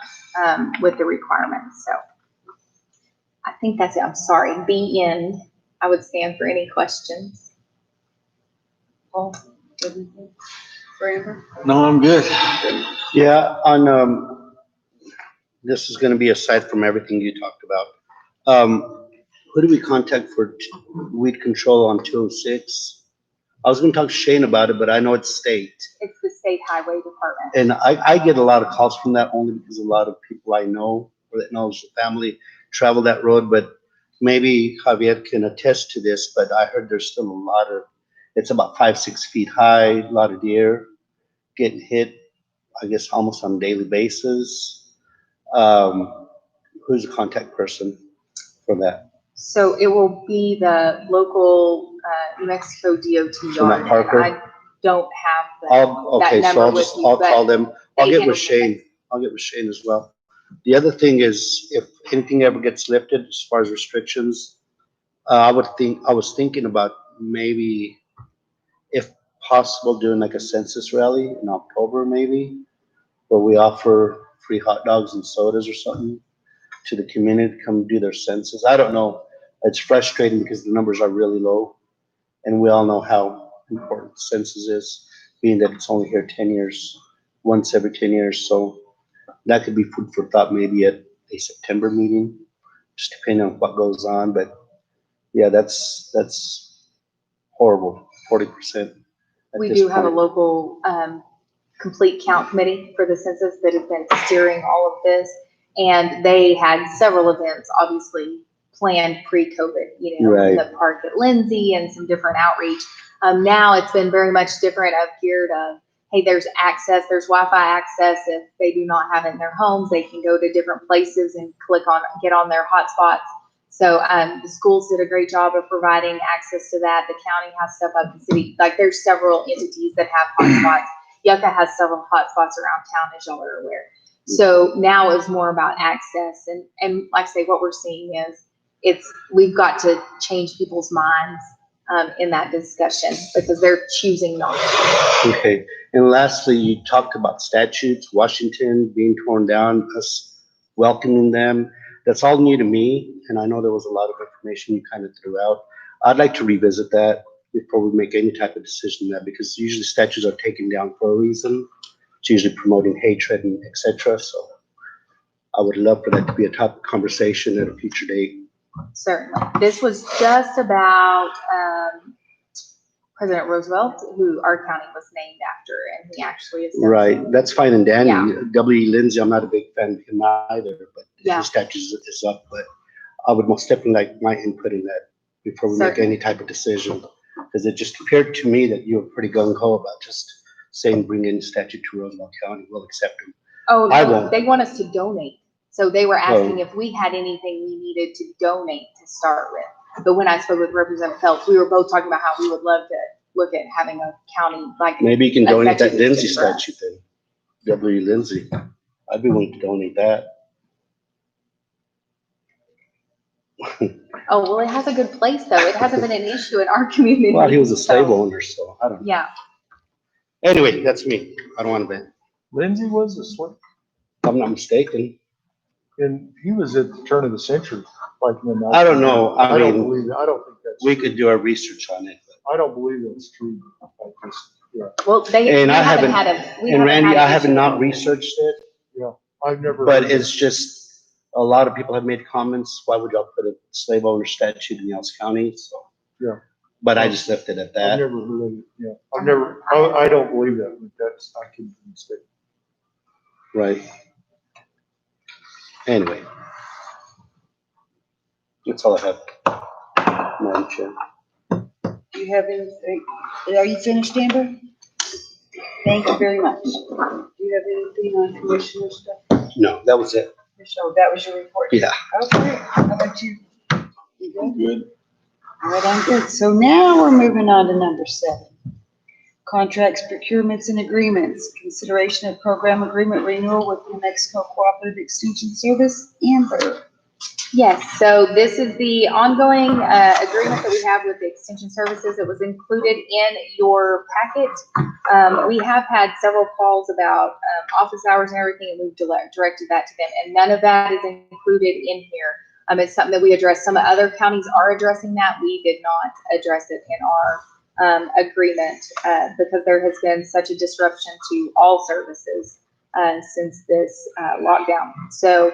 D: with the requirements. So I think that's it. I'm sorry. The end. I would stand for any questions.
C: Oh, Bramber?
B: No, I'm good.
G: Yeah, on, this is gonna be aside from everything you talked about. who do we contact for weed control on 206? I was gonna talk to Shane about it, but I know it's state.
D: It's the state highway department.
G: And I get a lot of calls from that only because a lot of people I know or that knows the family travel that road, but maybe Javier can attest to this, but I heard there's still a lot of, it's about 5-6 feet high, a lot of deer getting hit, I guess almost on a daily basis. Who's the contact person for that?
D: So it will be the local, New Mexico DOT
G: From that
D: yard.
G: Parker?
D: I don't have
G: Okay,
D: that
G: so I'll
D: number
G: just,
D: with you,
G: I'll
D: but
G: call them. I'll
D: they
G: get
D: handle
G: with Shane. I'll get with Shane as well. The other thing is if anything ever gets lifted as far as restrictions, I was thinking about maybe if possible doing like a census rally in October maybe, where we offer free hot dogs and sodas or something to the community to come do their census. I don't know. It's frustrating because the numbers are really low. And we all know how important the census is, being that it's only here 10 years, once every 10 years. So that could be food for thought maybe at a September meeting, just depending on what goes on. But yeah, that's horrible, 40%.
D: we do have a local, complete count committee for the census that has been steering all of this. And they had several events, obviously planned pre-COVID, you know,
G: Right.
D: the park at Lindsay and some different outreach. Now it's been very much different up here to, hey, there's access, there's Wi-Fi access. If they do not have it in their homes, they can go to different places and get on their hotspots. So the schools did a great job of providing access to that. The county has stuff up in the city. Like there's several entities that have hotspots. Yucca has several hotspots around town, as y'all are aware. So now it's more about access. And like I say, what we're seeing is we've got to change people's minds in that discussion because they're choosing not to.
G: Okay. And lastly, you talked about statutes, Washington being torn down, us welcoming them. That's all new to me. And I know there was a lot of information you kind of threw out. I'd like to revisit that before we make any type of decision on that, because usually statues are taken down for a reason. It's usually promoting hatred and et cetera. So I would love for that to be a topic of conversation at a future date.
D: Certainly. This was just about President Roosevelt, who our county was named after, and he actually is.
G: Right, that's fine and dandy.
D: Yeah.
G: W.E. Lindsay, I'm not a big fan of him either, but
D: Yeah.
G: his statute is up. But I would most definitely like my input in that before we make
D: Certainly.
G: any type of decision. Because it just appeared to me that you were pretty gung-ho about just saying bring in statute to Roosevelt County, we'll accept him.
D: Oh,
G: I
D: no,
G: won't.
D: they want us to donate. So they were asking if we had anything we needed to donate to start with. But when I spoke with Representative Phelps, we were both talking about how we would love to look at having a county, like.
G: Maybe you can
D: a
G: donate that
D: statute
G: Lindsay
D: just for us.
G: statute then, W.E. Lindsay. I'd be willing to donate that.
D: Oh, well, it has a good place though. It hasn't been an issue in our community.
G: Well, he was a slave
D: so,
G: owner, so I don't know.
D: Yeah.
G: Anyway, that's me. I don't want to vent.
I: Lindsay was a slave,
G: If I'm not mistaken.
I: and he was at the turn of the century, like in the.
G: I don't know. I
I: don't
G: mean,
I: believe, I don't think that's.
G: we
I: true.
G: could do our research on it.
I: I don't believe that's true. I just, yeah,
D: Well,
G: And
D: we
G: I
D: haven't
G: haven't-
D: had a. we
G: And
D: haven't
G: Randy,
D: had
G: I
D: an
G: have
D: issue.
G: not researched it,
I: I've never.
G: but
I: heard
G: it's just, a lot of people have made comments, why would y'all put a slave owner statute in Yells County, so.
I: Yeah.
G: But I just left it at
I: I've
G: that.
I: never heard of it, yeah. I've never, I don't believe that, but that's, I can be mistaken.
G: Right. Anyway. That's all I have, Madam Chair.
C: Do you have anything? Are you finished, Amber? Thank you very much. Do you have anything on commissioner stuff?
G: No, that was it.
C: So that was your report?
G: Yeah.
C: Okay, how about you? You good?
A: Good.
C: All right, I'm good. So now we're moving on to number 7. Contracts, procurements, and agreements. Consideration of program agreement renewal with New Mexico Cooperative Extension Service, Amber.
D: Yes, so this is the ongoing agreement that we have with the Extension Services. It was included in your packet. We have had several calls about office hours and everything, and we've directed that to them, and none of that is included in here. It's something that we address. Some other counties are addressing that. We did not address it in our agreement because there has been such a disruption to all services since this lockdown. So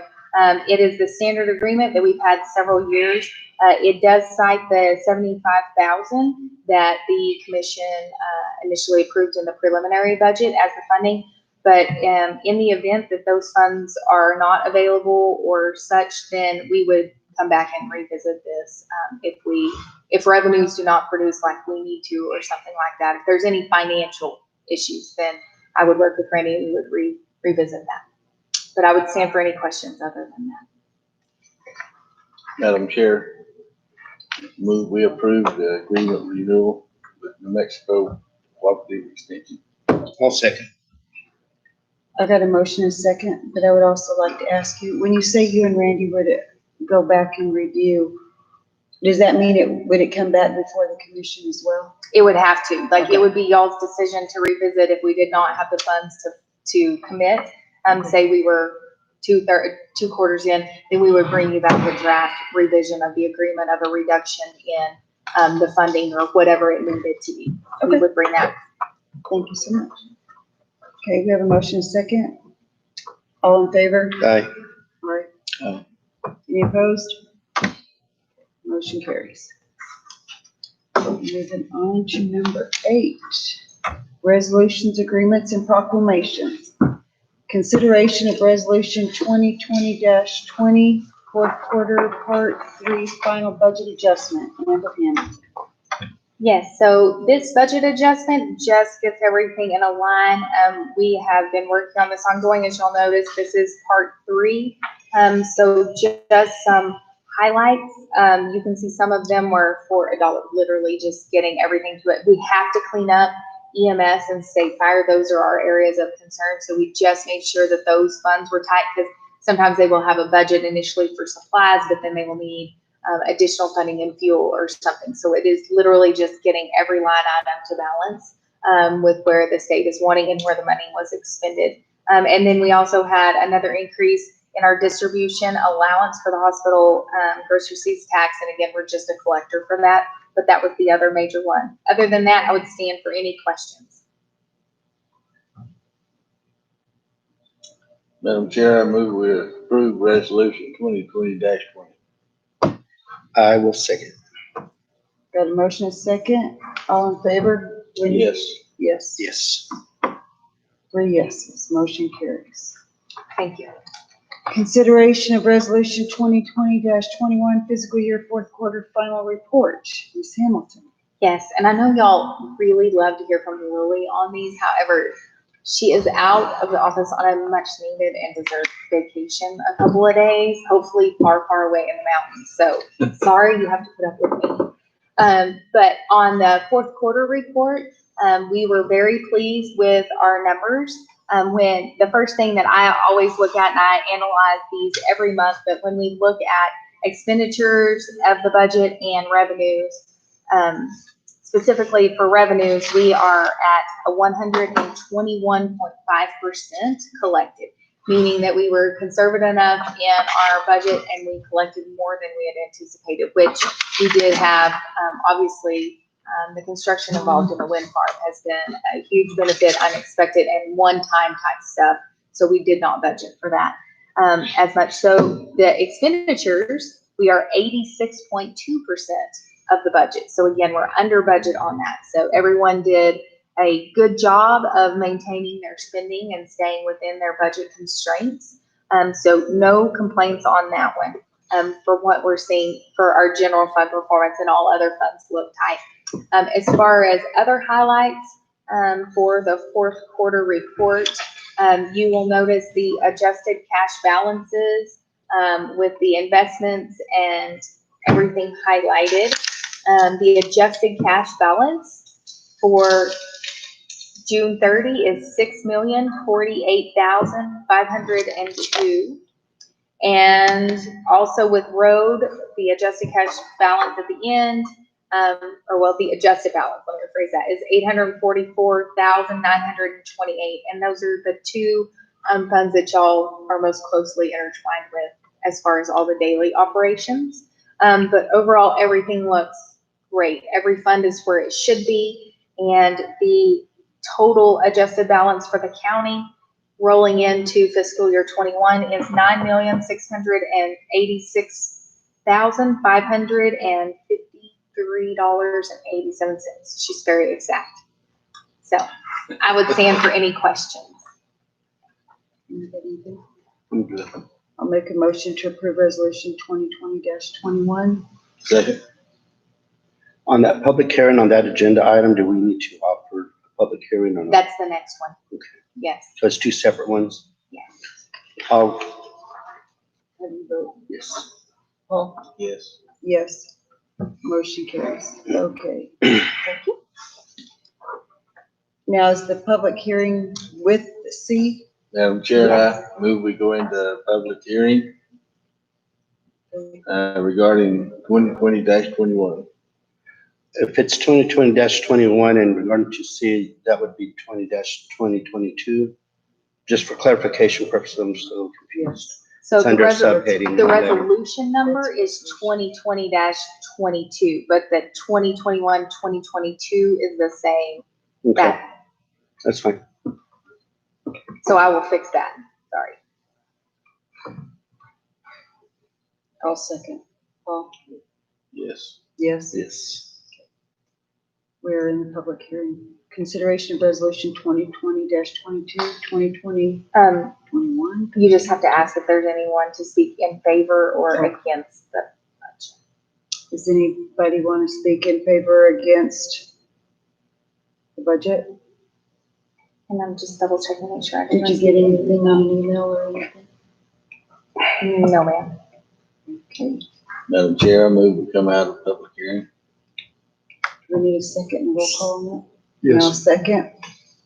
D: It is the standard agreement that we've had several years. It does cite the 75,000 that the commission initially approved in the preliminary budget as the funding. But in the event that those funds are not available or such, then we would come back and revisit this if revenues do not produce like we need to or something like that. If there's any financial issues, then I would work with Randy and we would revisit that. But I would stand for any questions other than that.
B: Madam Chair, move we approve the agreement renewal with New Mexico Cooperative Extension.
G: I'll second.
C: I got a motion and a second, but I would also like to ask you, when you say you and Randy would go back and review, does that mean would it come back before the commission as well?
D: It would have to, like,
C: Okay.
D: it would be y'all's decision to revisit if we did not have the funds to commit. Say we were two quarters in, then we would bring you back a draft revision of the agreement of a reduction in the funding or whatever it needed to be. We
C: Okay.
D: would bring that.
C: Thank you so much. Okay, we have a motion and a second. All in favor?
G: Aye.
C: Right.
B: Aye.
C: Any opposed? Motion carries. Moving on to number 8, resolutions, agreements, and proclamations. Consideration of resolution 2020-20, fourth quarter, part 3, final budget adjustment. Amber Hamilton.
D: Yes, so this budget adjustment just gets everything in a line. We have been working on this ongoing, as y'all notice. This is part 3. So just some highlights. You can see some of them were for $1, literally just getting everything to it. We have to clean up EMS and state fire. Those are our areas of concern. So we just made sure that those funds were tight, because sometimes they will have a budget initially for supplies, but then they will need additional funding in fuel or something. So it is literally just getting every line item to balance with where the state is wanting and where the money was expended. And then we also had another increase in our distribution allowance for the hospital gross receipts tax. And again, we're just a collector for that, but that was the other major one. Other than that, I would stand for any questions.
B: Madam Chair, I move we approve resolution 2020-20.
G: I will second.
C: Got a motion and a second. All in favor?
B: Yes.
C: Yes.
G: Yes.
C: 3 yeses. Motion carries.
D: Thank you.
C: Consideration of resolution 2020-21, fiscal year fourth quarter final report. Ms. Hamilton.
D: Yes, and I know y'all really love to hear from Lily on these. However, she is out of the office on a much needed and deserved vacation a couple of days, hopefully far, far away in the mountains. So sorry you have to put up with me. But on the fourth quarter report, we were very pleased with our numbers. When the first thing that I always look at, and I analyze these every month, but when we look at expenditures of the budget and revenues, specifically for revenues, we are at a 121.5% collected, meaning that we were conservative enough in our budget and we collected more than we had anticipated, which we did have. Obviously, the construction involved in the wind farm has been a huge benefit, unexpected and one-time type stuff. So we did not budget for that as much. So the expenditures, we are 86.2% of the budget. So again, we're under budget on that. So everyone did a good job of maintaining their spending and staying within their budget constraints. So no complaints on that one. For what we're seeing for our general fund performance, and all other funds look tight. As far as other highlights for the fourth quarter report, you will notice the adjusted cash balances with the investments and everything highlighted. The adjusted cash balance for June 30 is $6,048,502. And also with road, the adjusted cash balance at the end, the adjusted balance, let me rephrase that, is $844,928. And those are the two funds that y'all are most closely intertwined with as far as all the daily operations. But overall, everything looks great. Every fund is where it should be. And the total adjusted balance for the county rolling into fiscal year 21 is $9,686,553.87. She's very exact. So I would stand for any questions.
G: I'm good.
C: I'll make a motion to approve resolution 2020-21.
B: Second.
G: On that public hearing, on that agenda item, do we need to offer a public hearing or not?
D: That's the next one.
G: Okay.
D: Yes.
G: So it's two separate ones?
D: Yes.
G: Oh,
C: How do you vote?
G: yes.
C: Paul?
B: Yes.
C: Yes. Motion carries. Okay.
D: Thank you.
C: Now is the public hearing with C?
B: Madam Chair, I move we go into public hearing, regarding 2020-21.
G: If it's 2020-21 and regarding to C, that would be 20-2022. Just for clarification purposes, I'm just a little confused.
D: So
G: It's
D: the
G: under
D: resolution,
G: subheading.
D: the
G: 11.
D: resolution number is 2020-22, but the 2021-2022 is the same.
G: Okay,
D: That,
G: that's fine.
D: so I will fix that. Sorry.
C: I'll second. Paul?
B: Yes.
C: Yes.
G: Yes.
C: We're in the public hearing. Consideration of resolution 2020-22, 2020-21.
D: You just have to ask if there's anyone to speak in favor or against the budget.
C: Does anybody want to speak in favor or against the budget?
D: And I'm just double checking, make sure I
C: Did you get anything on an email or anything?
D: No, ma'am.
C: Okay.
B: Madam Chair, I move we come out of public hearing.
C: Do we need a second and roll call on that?
I: Yes.
C: No, second.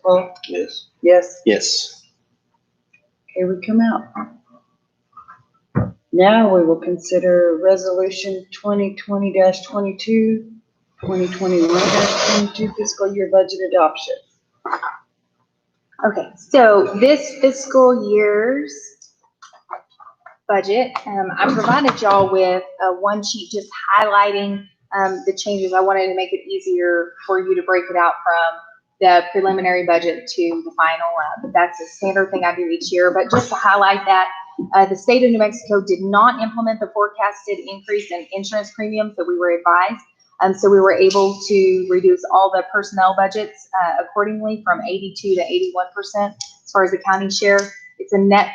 C: Paul?
B: Yes.
C: Yes.
G: Yes.
C: Okay, we come out. Now we will consider resolution 2020-22, 2021-22 fiscal year budget adoption.
D: Okay, so this fiscal year's budget, I provided y'all with one sheet just highlighting the changes. I wanted to make it easier for you to break it out from the preliminary budget to the final. But that's a standard thing I do each year. But just to highlight that, the state of New Mexico did not implement the forecasted increase in insurance premiums that we were advised. So we were able to reduce all the personnel budgets accordingly from 82 to 81% as far as the county share. It's a net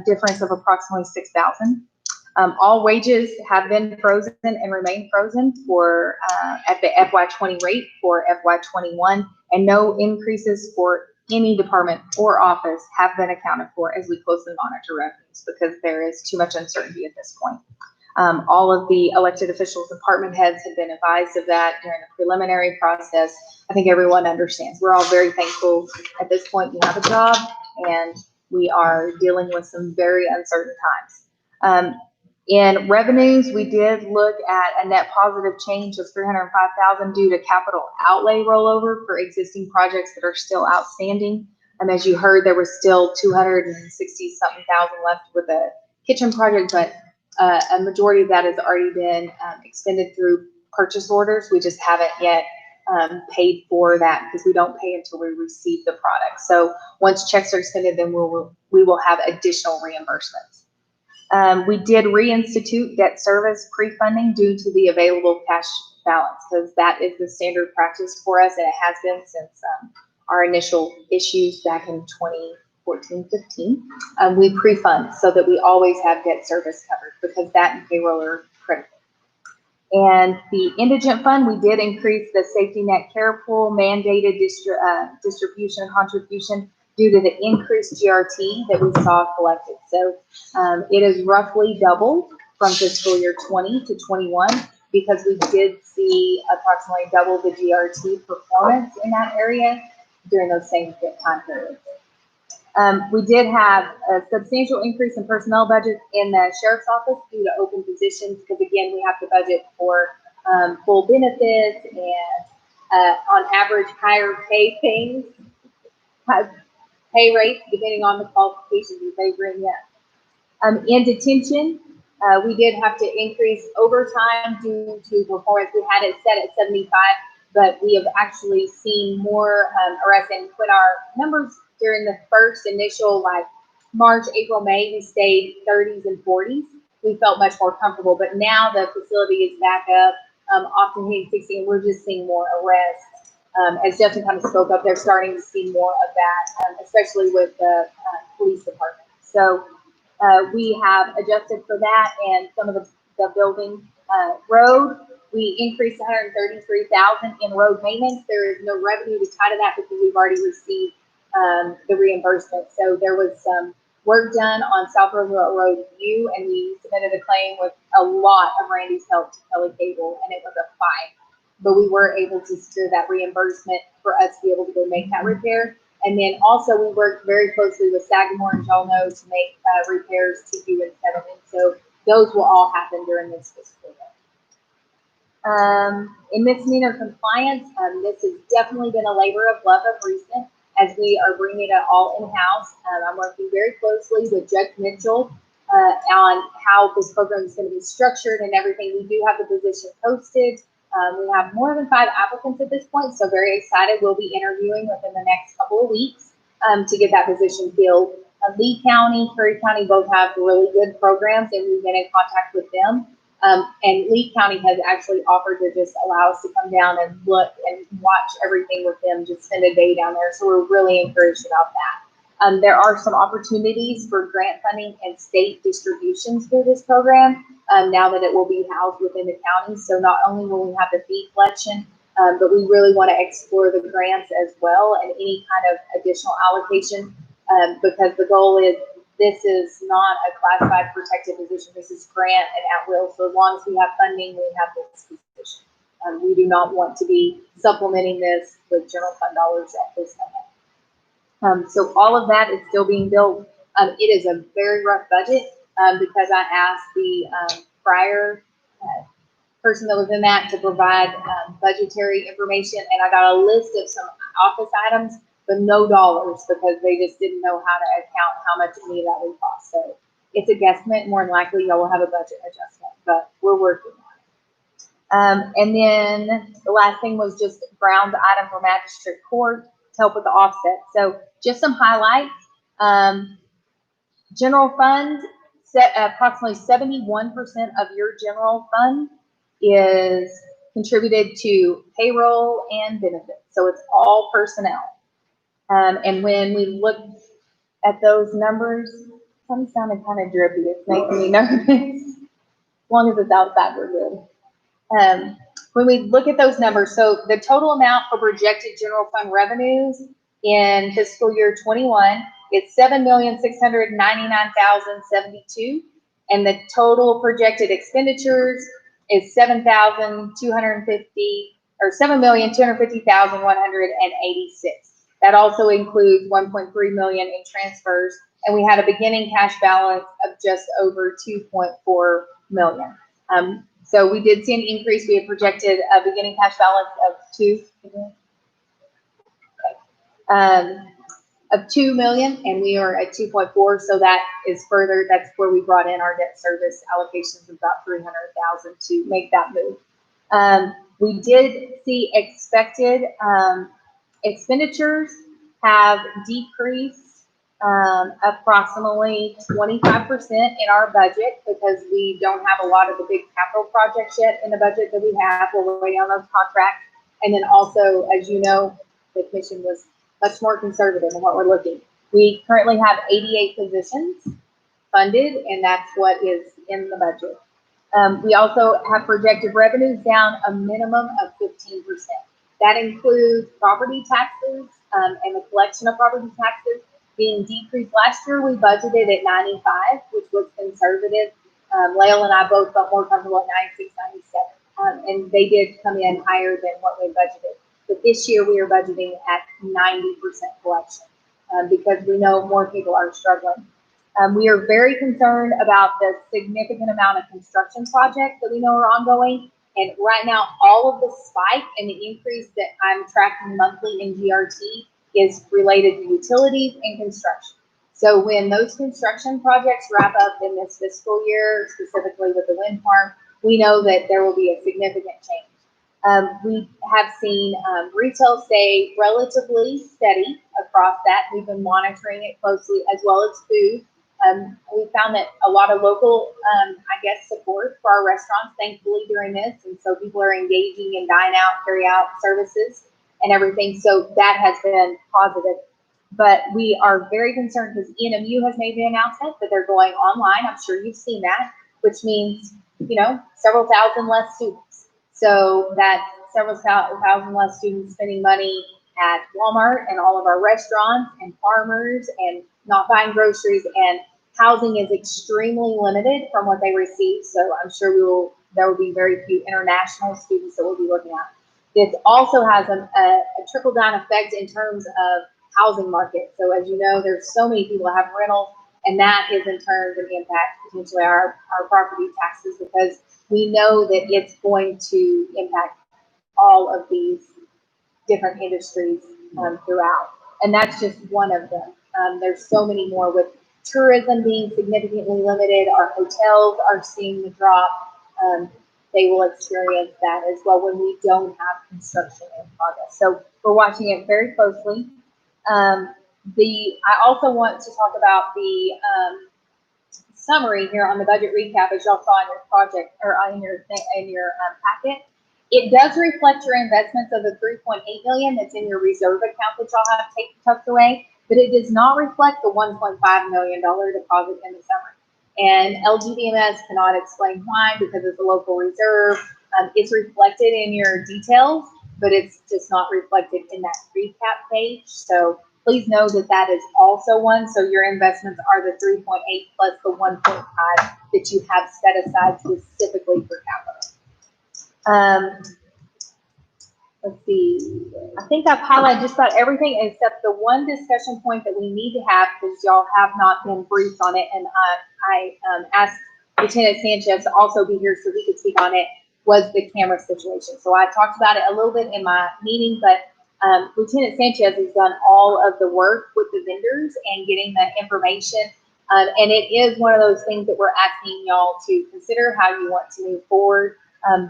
D: difference of approximately $6,000. All wages have been frozen and remain frozen for at the FY20 rate for FY21, and no increases for any department or office have been accounted for as we closely monitor revenues because there is too much uncertainty at this point. All of the elected officials, department heads have been advised of that during the preliminary process. I think everyone understands. We're all very thankful at this point we have a job and we are dealing with some very uncertain times. In revenues, we did look at a net positive change of $305,000 due to capital outlay rollover for existing projects that are still outstanding. As you heard, there was still 260-something thousand left with the kitchen project, but a majority of that has already been expended through purchase orders. We just haven't yet paid for that because we don't pay until we receive the product. So once checks are extended, then we will have additional reimbursements. We did reinstitute debt service pre-funding due to the available cash balance because that is the standard practice for us and it has been since our initial issues back in 2014-15. We pre-fund so that we always have debt service covered because that and payroll are critical. And the indigent fund, we did increase the safety net care pool mandated distribution and contribution due to the increased GRT that we saw collected. So it is roughly doubled from fiscal year 20 to 21 because we did see approximately double the GRT performance in that area during those same time periods. We did have a substantial increase in personnel budget in the sheriff's office due to open positions because again, we have to budget for full benefits and on average higher pay things. Pay rates depending on the qualifications that they bring in. In detention, we did have to increase overtime due to performance. We had it set at 75, but we have actually seen more arrests. And when our numbers during the first initial like March, April, May, we stayed 30s and 40s. We felt much more comfortable, but now the facility is back up, often hitting 60, and we're just seeing more arrests. As Justin kind of spoke up, they're starting to see more of that, especially with the police department. So we have adjusted for that, and some of the building road, we increased 133,000 in road maintenance. There is no revenue to tie to that because we've already received the reimbursement. So there was some work done on South Roosevelt Road U, and we submitted a claim with a lot of Randy's help to Kelly Cable, and it was a fine. But we were able to secure that reimbursement for us to be able to go make that repair. And then also we worked very closely with Sagamore and Jalno to make repairs to do and settlement. So those will all happen during this fiscal year. In misdemeanor compliance, this has definitely been a labor of love of recent as we are bringing it all in-house. I'm working very closely with Judge Mitchell on how this program is going to be structured and everything. We do have the position posted. We have more than 5 applicants at this point, so very excited. We'll be interviewing within the next couple of weeks to get that position filled. Lee County, Curry County both have really good programs, and we've been in contact with them. And Lee County has actually offered to just allow us to come down and look and watch everything with them, just spend a day down there. So we're really encouraged about that. There are some opportunities for grant funding and state distributions through this program now that it will be housed within the county. So not only will we have the fee collection, but we really want to explore the grants as well and any kind of additional allocation because the goal is this is not a classified protected position. This is grant and at will. So as long as we have funding, we have this position. We do not want to be supplementing this with general fund dollars at this moment. So all of that is still being built. It is a very rough budget because I asked the prior person that was in that to provide budgetary information, and I got a list of some office items, but no dollars because they just didn't know how to account how much any of that would cost. So it's a guesstimate. More than likely, y'all will have a budget adjustment, but we're working on it. And then the last thing was just Brown's item for magistrate court to help with the offset. So just some highlights. General fund, approximately 71% of your general fund is contributed to payroll and benefits. So it's all personnel. And when we look at those numbers, some sounded kind of drippy. It's making me nervous. As long as it's outside, we're good. When we look at those numbers, so the total amount for projected general fund revenues in fiscal year 21, it's $7,699,072, and the total projected expenditures is $7,250,186. That also includes 1.3 million in transfers, and we had a beginning cash balance of just over 2.4 million. So we did see an increase. We had projected a beginning cash balance of 2 million, and we are at 2.4. So that is further. That's where we brought in our debt service allocations of about 300,000 to make that move. We did see expected expenditures have decreased approximately 25% in our budget because we don't have a lot of the big capital projects yet in the budget that we have. We're waiting on those contracts. And then also, as you know, the commission was much more conservative in what we're looking. We currently have 88 positions funded, and that's what is in the budget. We also have projected revenues down a minimum of 15%. That includes property taxes and the collection of property taxes being decreased. Last year, we budgeted at 95, which was conservative. Lael and I both felt more comfortable at 96, 97, and they did come in higher than what we budgeted. But this year, we are budgeting at 90% collection because we know more people are struggling. We are very concerned about the significant amount of construction projects that we know are ongoing. And right now, all of the spike and the increase that I'm tracking monthly in GRT is related to utilities and construction. So when those construction projects wrap up in this fiscal year, specifically with the wind farm, we know that there will be a significant change. We have seen retail stay relatively steady across that. We've been monitoring it closely, as well as food. We found that a lot of local, I guess, support for our restaurants, thankfully, during this. And so people are engaging in dine out, carry out services and everything. So that has been positive. But we are very concerned because ENMU has made the announcement that they're going online. I'm sure you've seen that, which means, several thousand less students. So that several thousand less students spending money at Walmart and all of our restaurants and farmers and not buying groceries, and housing is extremely limited from what they receive. So I'm sure there will be very few international students that we'll be looking at. This also has a trickle down effect in terms of housing market. So as you know, there's so many people that have rentals, and that is in turn going to impact potentially our property taxes, because we know that it's going to impact all of these different industries throughout. And that's just one of them. There's so many more, with tourism being significantly limited. Our hotels are seeing the drop. They will experience that as well when we don't have construction in progress. So we're watching it very closely. I also want to talk about the summary here on the budget recap, as y'all saw in your project or in your packet. It does reflect your investments of the $3.8 million that's in your reserve account that y'all have tucked away, but it does not reflect the $1.5 million deposit in the summary. And LGDMS cannot explain why, because it's a local reserve. It's reflected in your details, but it's just not reflected in that recap page. So please know that that is also one. So your investments are the 3.8 plus the 1.5 that you have set aside specifically for capital. Let's see. I think I've highlighted just about everything except the one discussion point that we need to have, because y'all have not been briefed on it. And I asked Lieutenant Sanchez to also be here so he could speak on it, was the camera situation. So I talked about it a little bit in my meeting, but Lieutenant Sanchez has done all of the work with the vendors and getting the information. And it is one of those things that we're asking y'all to consider how you want to move forward.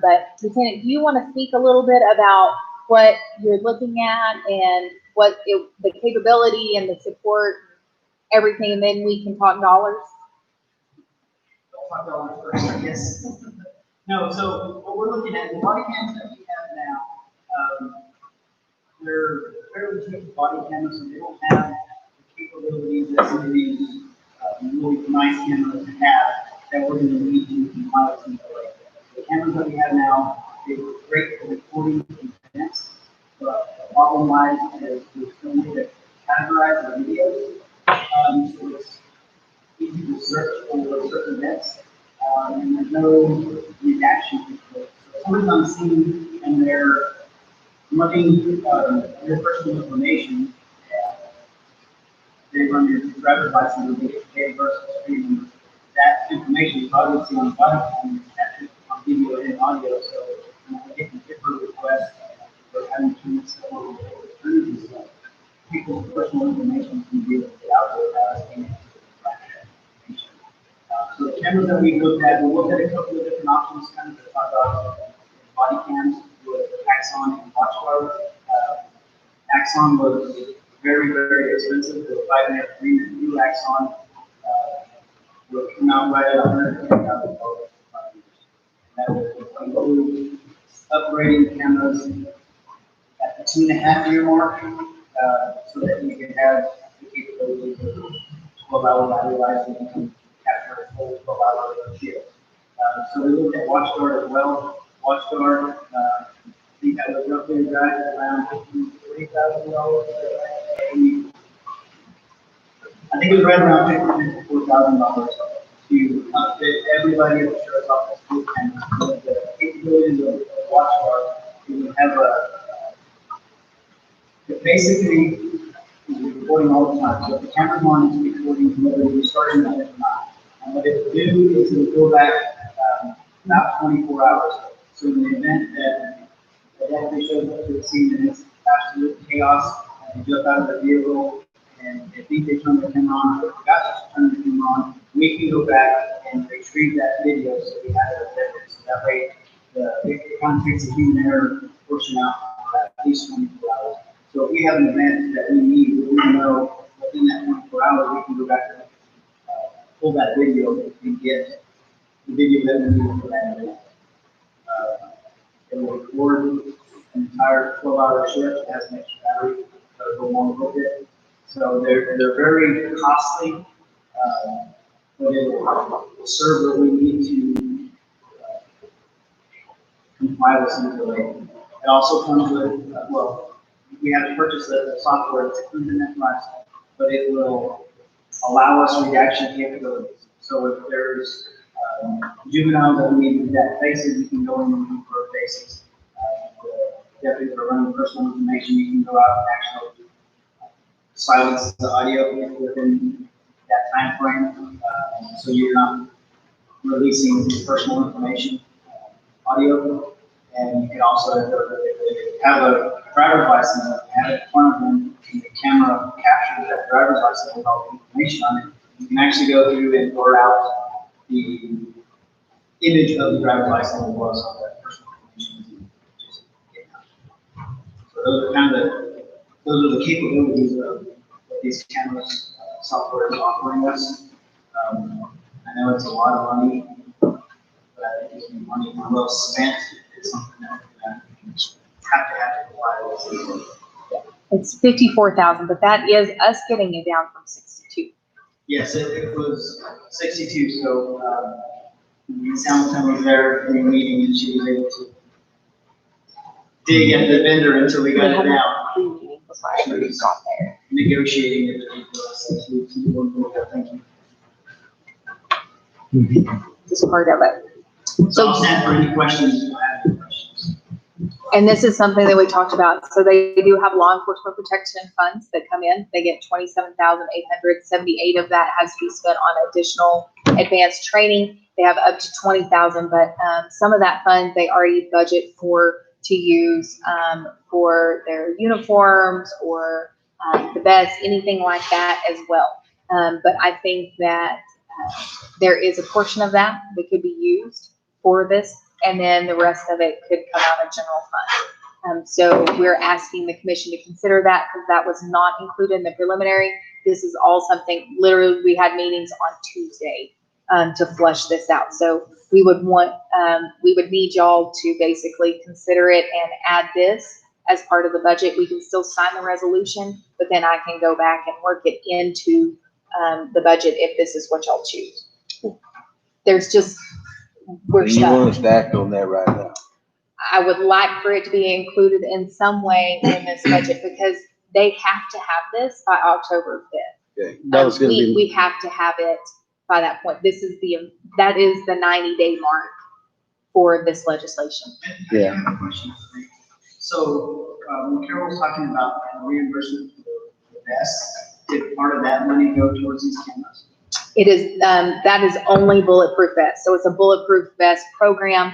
D: But Lieutenant, do you want to speak a little bit about what you're looking at and the capability and the support, everything, and then we can talk dollars?
J: I'll talk dollars first, I guess. No, so what we're looking at, the body cams that we have now, they're fairly cheap body cameras, and they don't have the capabilities that some of these really nice cameras have that we're going to need to compile some of. The cameras that we have now, they're great for recording events, but the problem lies is there's no way to categorize our videos, so it's easy to search for certain events, and there's no redaction. So somebody's on scene and they're looking your personal information, they run your driver's license, they get paid versus streaming. That information is obviously on file and captured on video and audio, so we're getting different requests for having to install and stuff. People's personal information can be out there without us being able to track that information. So the cameras that we looked at, we looked at a couple of different options, kind of to talk about body cams with Axon and WatchGuard. Axon was very, very expensive. The 5.5 new Axon will come out right at $110,000 for 5 years. That will include upgrading cameras at the 2.5-year mark, so that you can have the capabilities of 12-hour battery life and you can capture a full 12-hour video. So we looked at WatchGuard as well. WatchGuard, I think that was roughly around $53,000. I think it was right around $54,000 to outfit everybody at the sheriff's office with cameras. With the capabilities of WatchGuard, we would have basically we're recording all the time. So if the camera's on, it's recording whether you're starting that or not. And what it will do is it will go back about 24 hours. So in the event that everybody shows up to the scene and it's absolute chaos, and they jump out of the vehicle and they think they turned the camera on, or forgot to turn the camera on, we can go back and retrieve that video so we have it evidence. So that way it kind of takes a human error portion out for at least 24 hours. So if we have an event that we need, we know within that 24 hours, we can go back and pull that video and get the video that we need for that event. It will record an entire 12-hour shift. It has an extra battery, so it'll go on a little bit. So they're very costly, but it will serve what we need to comply with some delay. It also comes with, well, we have to purchase the software that's included in that price, but it will allow us redaction capabilities. So if there's juveniles that need that faces, you can go in and look for faces. Definitely for running personal information, you can go out and actually silence the audio within that time frame, so you're not releasing personal information audio. And you can also, if they have a driver's license, have it in front of them, and the camera captures that driver's license with all the information on it. You can actually go through and blur out the image of the driver's license as well as some of that personal information. So those are the capabilities of what these cameras software is offering us. I know it's a lot of money, but I think it's money well spent. It's something that we have to apply with.
D: It's 54,000, but that is us getting it down from 62.
J: Yes, it was 62, so Hamilton was there in the meeting and she was able to dig at the vendor until we got it down.
D: Pre-meeting before I even got there.
J: Negotiating it for us, thank you.
D: Just part of it.
J: So I'll stand for any questions if you have any questions.
D: And this is something that we talked about. So they do have law enforcement protection funds that come in. They get 27,878 of that has to be spent on additional advanced training. They have up to 20,000, but some of that fund they already budget to use for their uniforms or the vests, anything like that as well. But I think that there is a portion of that could be used for this, and then the rest of it could come out of general fund. So we're asking the commission to consider that because that was not included in the preliminary. This is all something, literally, we had meetings on Tuesday to flush this out. So we would need y'all to basically consider it and add this as part of the budget. We can still sign the resolution, but then I can go back and work it into the budget if this is what y'all choose. There's just, we're
B: You want
D: stuck.
B: us to act on that right now?
D: I would like for it to be included in some way in this budget because they have to have this by October 5th.
B: Okay.
G: That was gonna be,
D: We have to have it by that point. That is the 90-day mark for this legislation.
G: Yeah.
J: I have a question. So when Carol was talking about reimbursement for the vests, did part of that money go towards these cameras?
D: It is, that is only bulletproof vest. So it's a bulletproof vest program.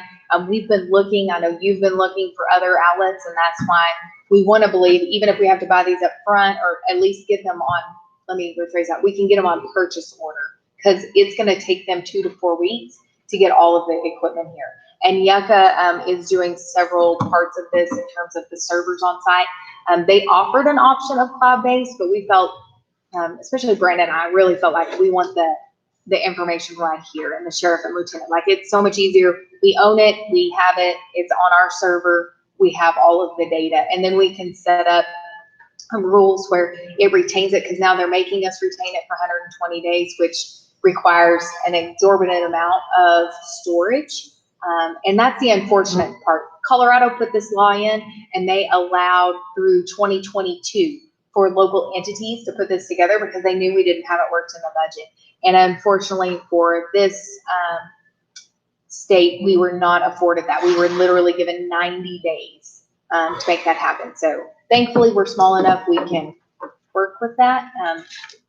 D: We've been looking, I know you've been looking for other outlets, and that's why we want to believe, even if we have to buy these up front or at least get them on, let me rephrase that, we can get them on purchase order because it's going to take them 2 to 4 weeks to get all of the equipment here. And Yucca is doing several parts of this in terms of the servers on site. They offered an option of cloud-based, but we felt, especially Brandon and I really felt like we want the information right here and the sheriff and lieutenant. Like, it's so much easier. We own it, we have it, it's on our server, we have all of the data, and then we can set up rules where it retains it, because now they're making us retain it for 120 days, which requires an exorbitant amount of storage. And that's the unfortunate part. Colorado put this law in, and they allowed through 2022 for local entities to put this together because they knew we didn't have it worked in the budget. And unfortunately for this state, we were not afforded that. We were literally given 90 days to make that happen. So thankfully, we're small enough we can work with that.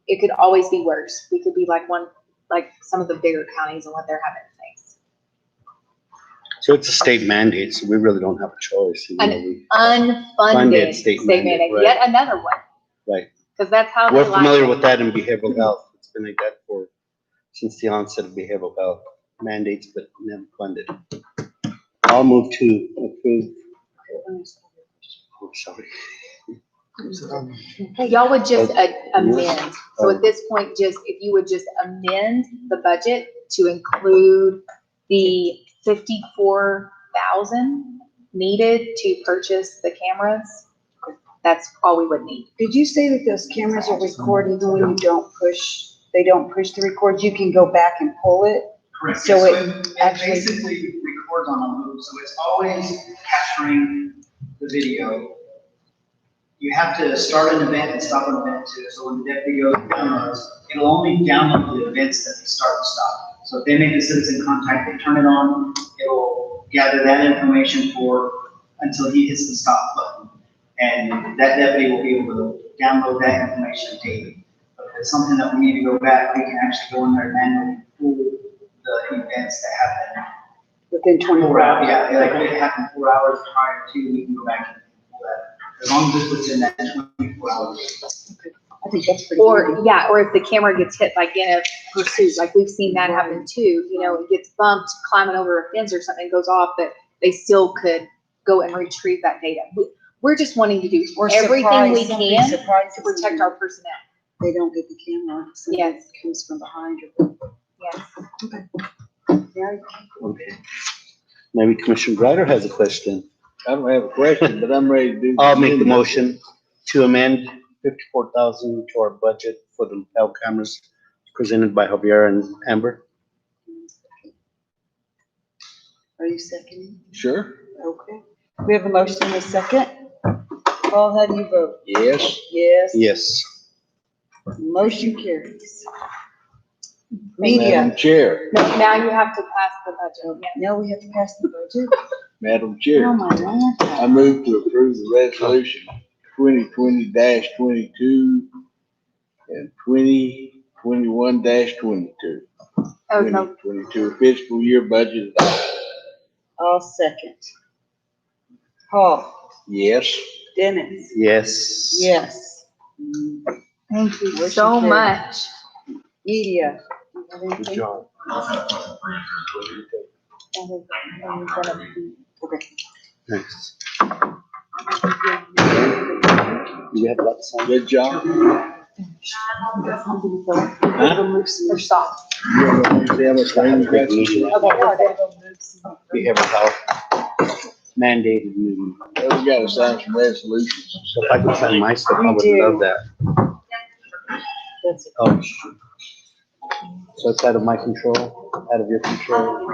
D: It could always be worse. We could be like some of the bigger counties and what they're having to face.
G: so it's a state mandate, so we really don't have a choice. You know,
D: An unfunded state mandate,
G: right.
D: yet another one.
G: Right.
D: Because that's how they
G: We're
D: like
G: familiar
D: it.
G: with that in behavioral health. It's been like that since the onset of behavioral health mandates, but never funded. I'll move to approve. Oh, sorry.
D: Y'all would just amend. So at this point, just, if you would just amend the budget to include the 54,000 needed to purchase the cameras, that's all we would need.
C: Did you say that those cameras are recording even when you don't push, they don't push the record, you can go back and pull it?
J: Correct.
C: So
J: So
C: it
J: it
C: actually-
J: basically records on a loop, so it's always capturing the video. You have to start an event and stop an event too, so when the deputy goes and downloads, it'll only download the events that they start and stop. So if they make a citizen contact, they turn it on, it'll gather that information until he hits the stop button. And that deputy will be able to download that information daily. But if it's something that we need to go back, we can actually go in there and manually pull the events that happen.
C: Within 24 hours?
J: Yeah, like if it happened 4 hours prior to, we can go back and pull that. As long as it's within that 24 hours.
C: I think that's pretty.
D: Or,
C: handy.
D: yeah, or if the camera gets hit like in a pursuit, like we've seen that happen too, you know, it gets bumped climbing over a fence or something, goes off, but they still could go and retrieve that data. We're just wanting to do
C: Or
D: everything we
C: something
D: can
C: surprises
D: to protect
C: them.
D: our personnel.
C: They don't get the camera, so
D: Yes.
C: it comes from behind or.
D: Yes.
C: Yeah.
G: Okay. Maybe Commissioner Greider has a question.
B: I don't have a question, but I'm ready to do.
G: I'll make the motion to amend 54,000 to our budget for the lapel cameras presented by Javier and Amber.
C: Are you seconding?
B: Sure.
C: Okay. We have a motion and a second. Paul, how do you vote?
B: Yes.
C: Yes.
G: Yes.
C: Motion carries. Media.
B: Madam Chair,
D: No, now you have to pass the budget. Yeah.
C: Now we have to pass the budget.
B: Madam
C: Oh,
B: Chair,
C: my God.
B: I move to approve the resolution 2020-22 and 2021-22.
D: Oh, no,
B: 2022 fiscal year budget.
C: I'll second. Paul,
B: Yes.
C: Dennis,
G: Yes.
C: yes.
D: thank you
C: Motion
D: so
C: carries.
D: much.
C: Media. You have
I: Good
C: anything?
I: job.
C: Okay.
G: Nice. You have lots of.
B: Good job.
D: They're soft.
G: We have a mandated meeting.
B: We gotta sign some resolutions.
G: So if I could sign my stuff, I
C: We
G: would
C: do.
G: love that.
C: That's it.
G: Oh, shoot. So it's out of my control, out of your control?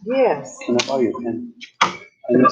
C: Yes.
G: Can I borrow your pen? I need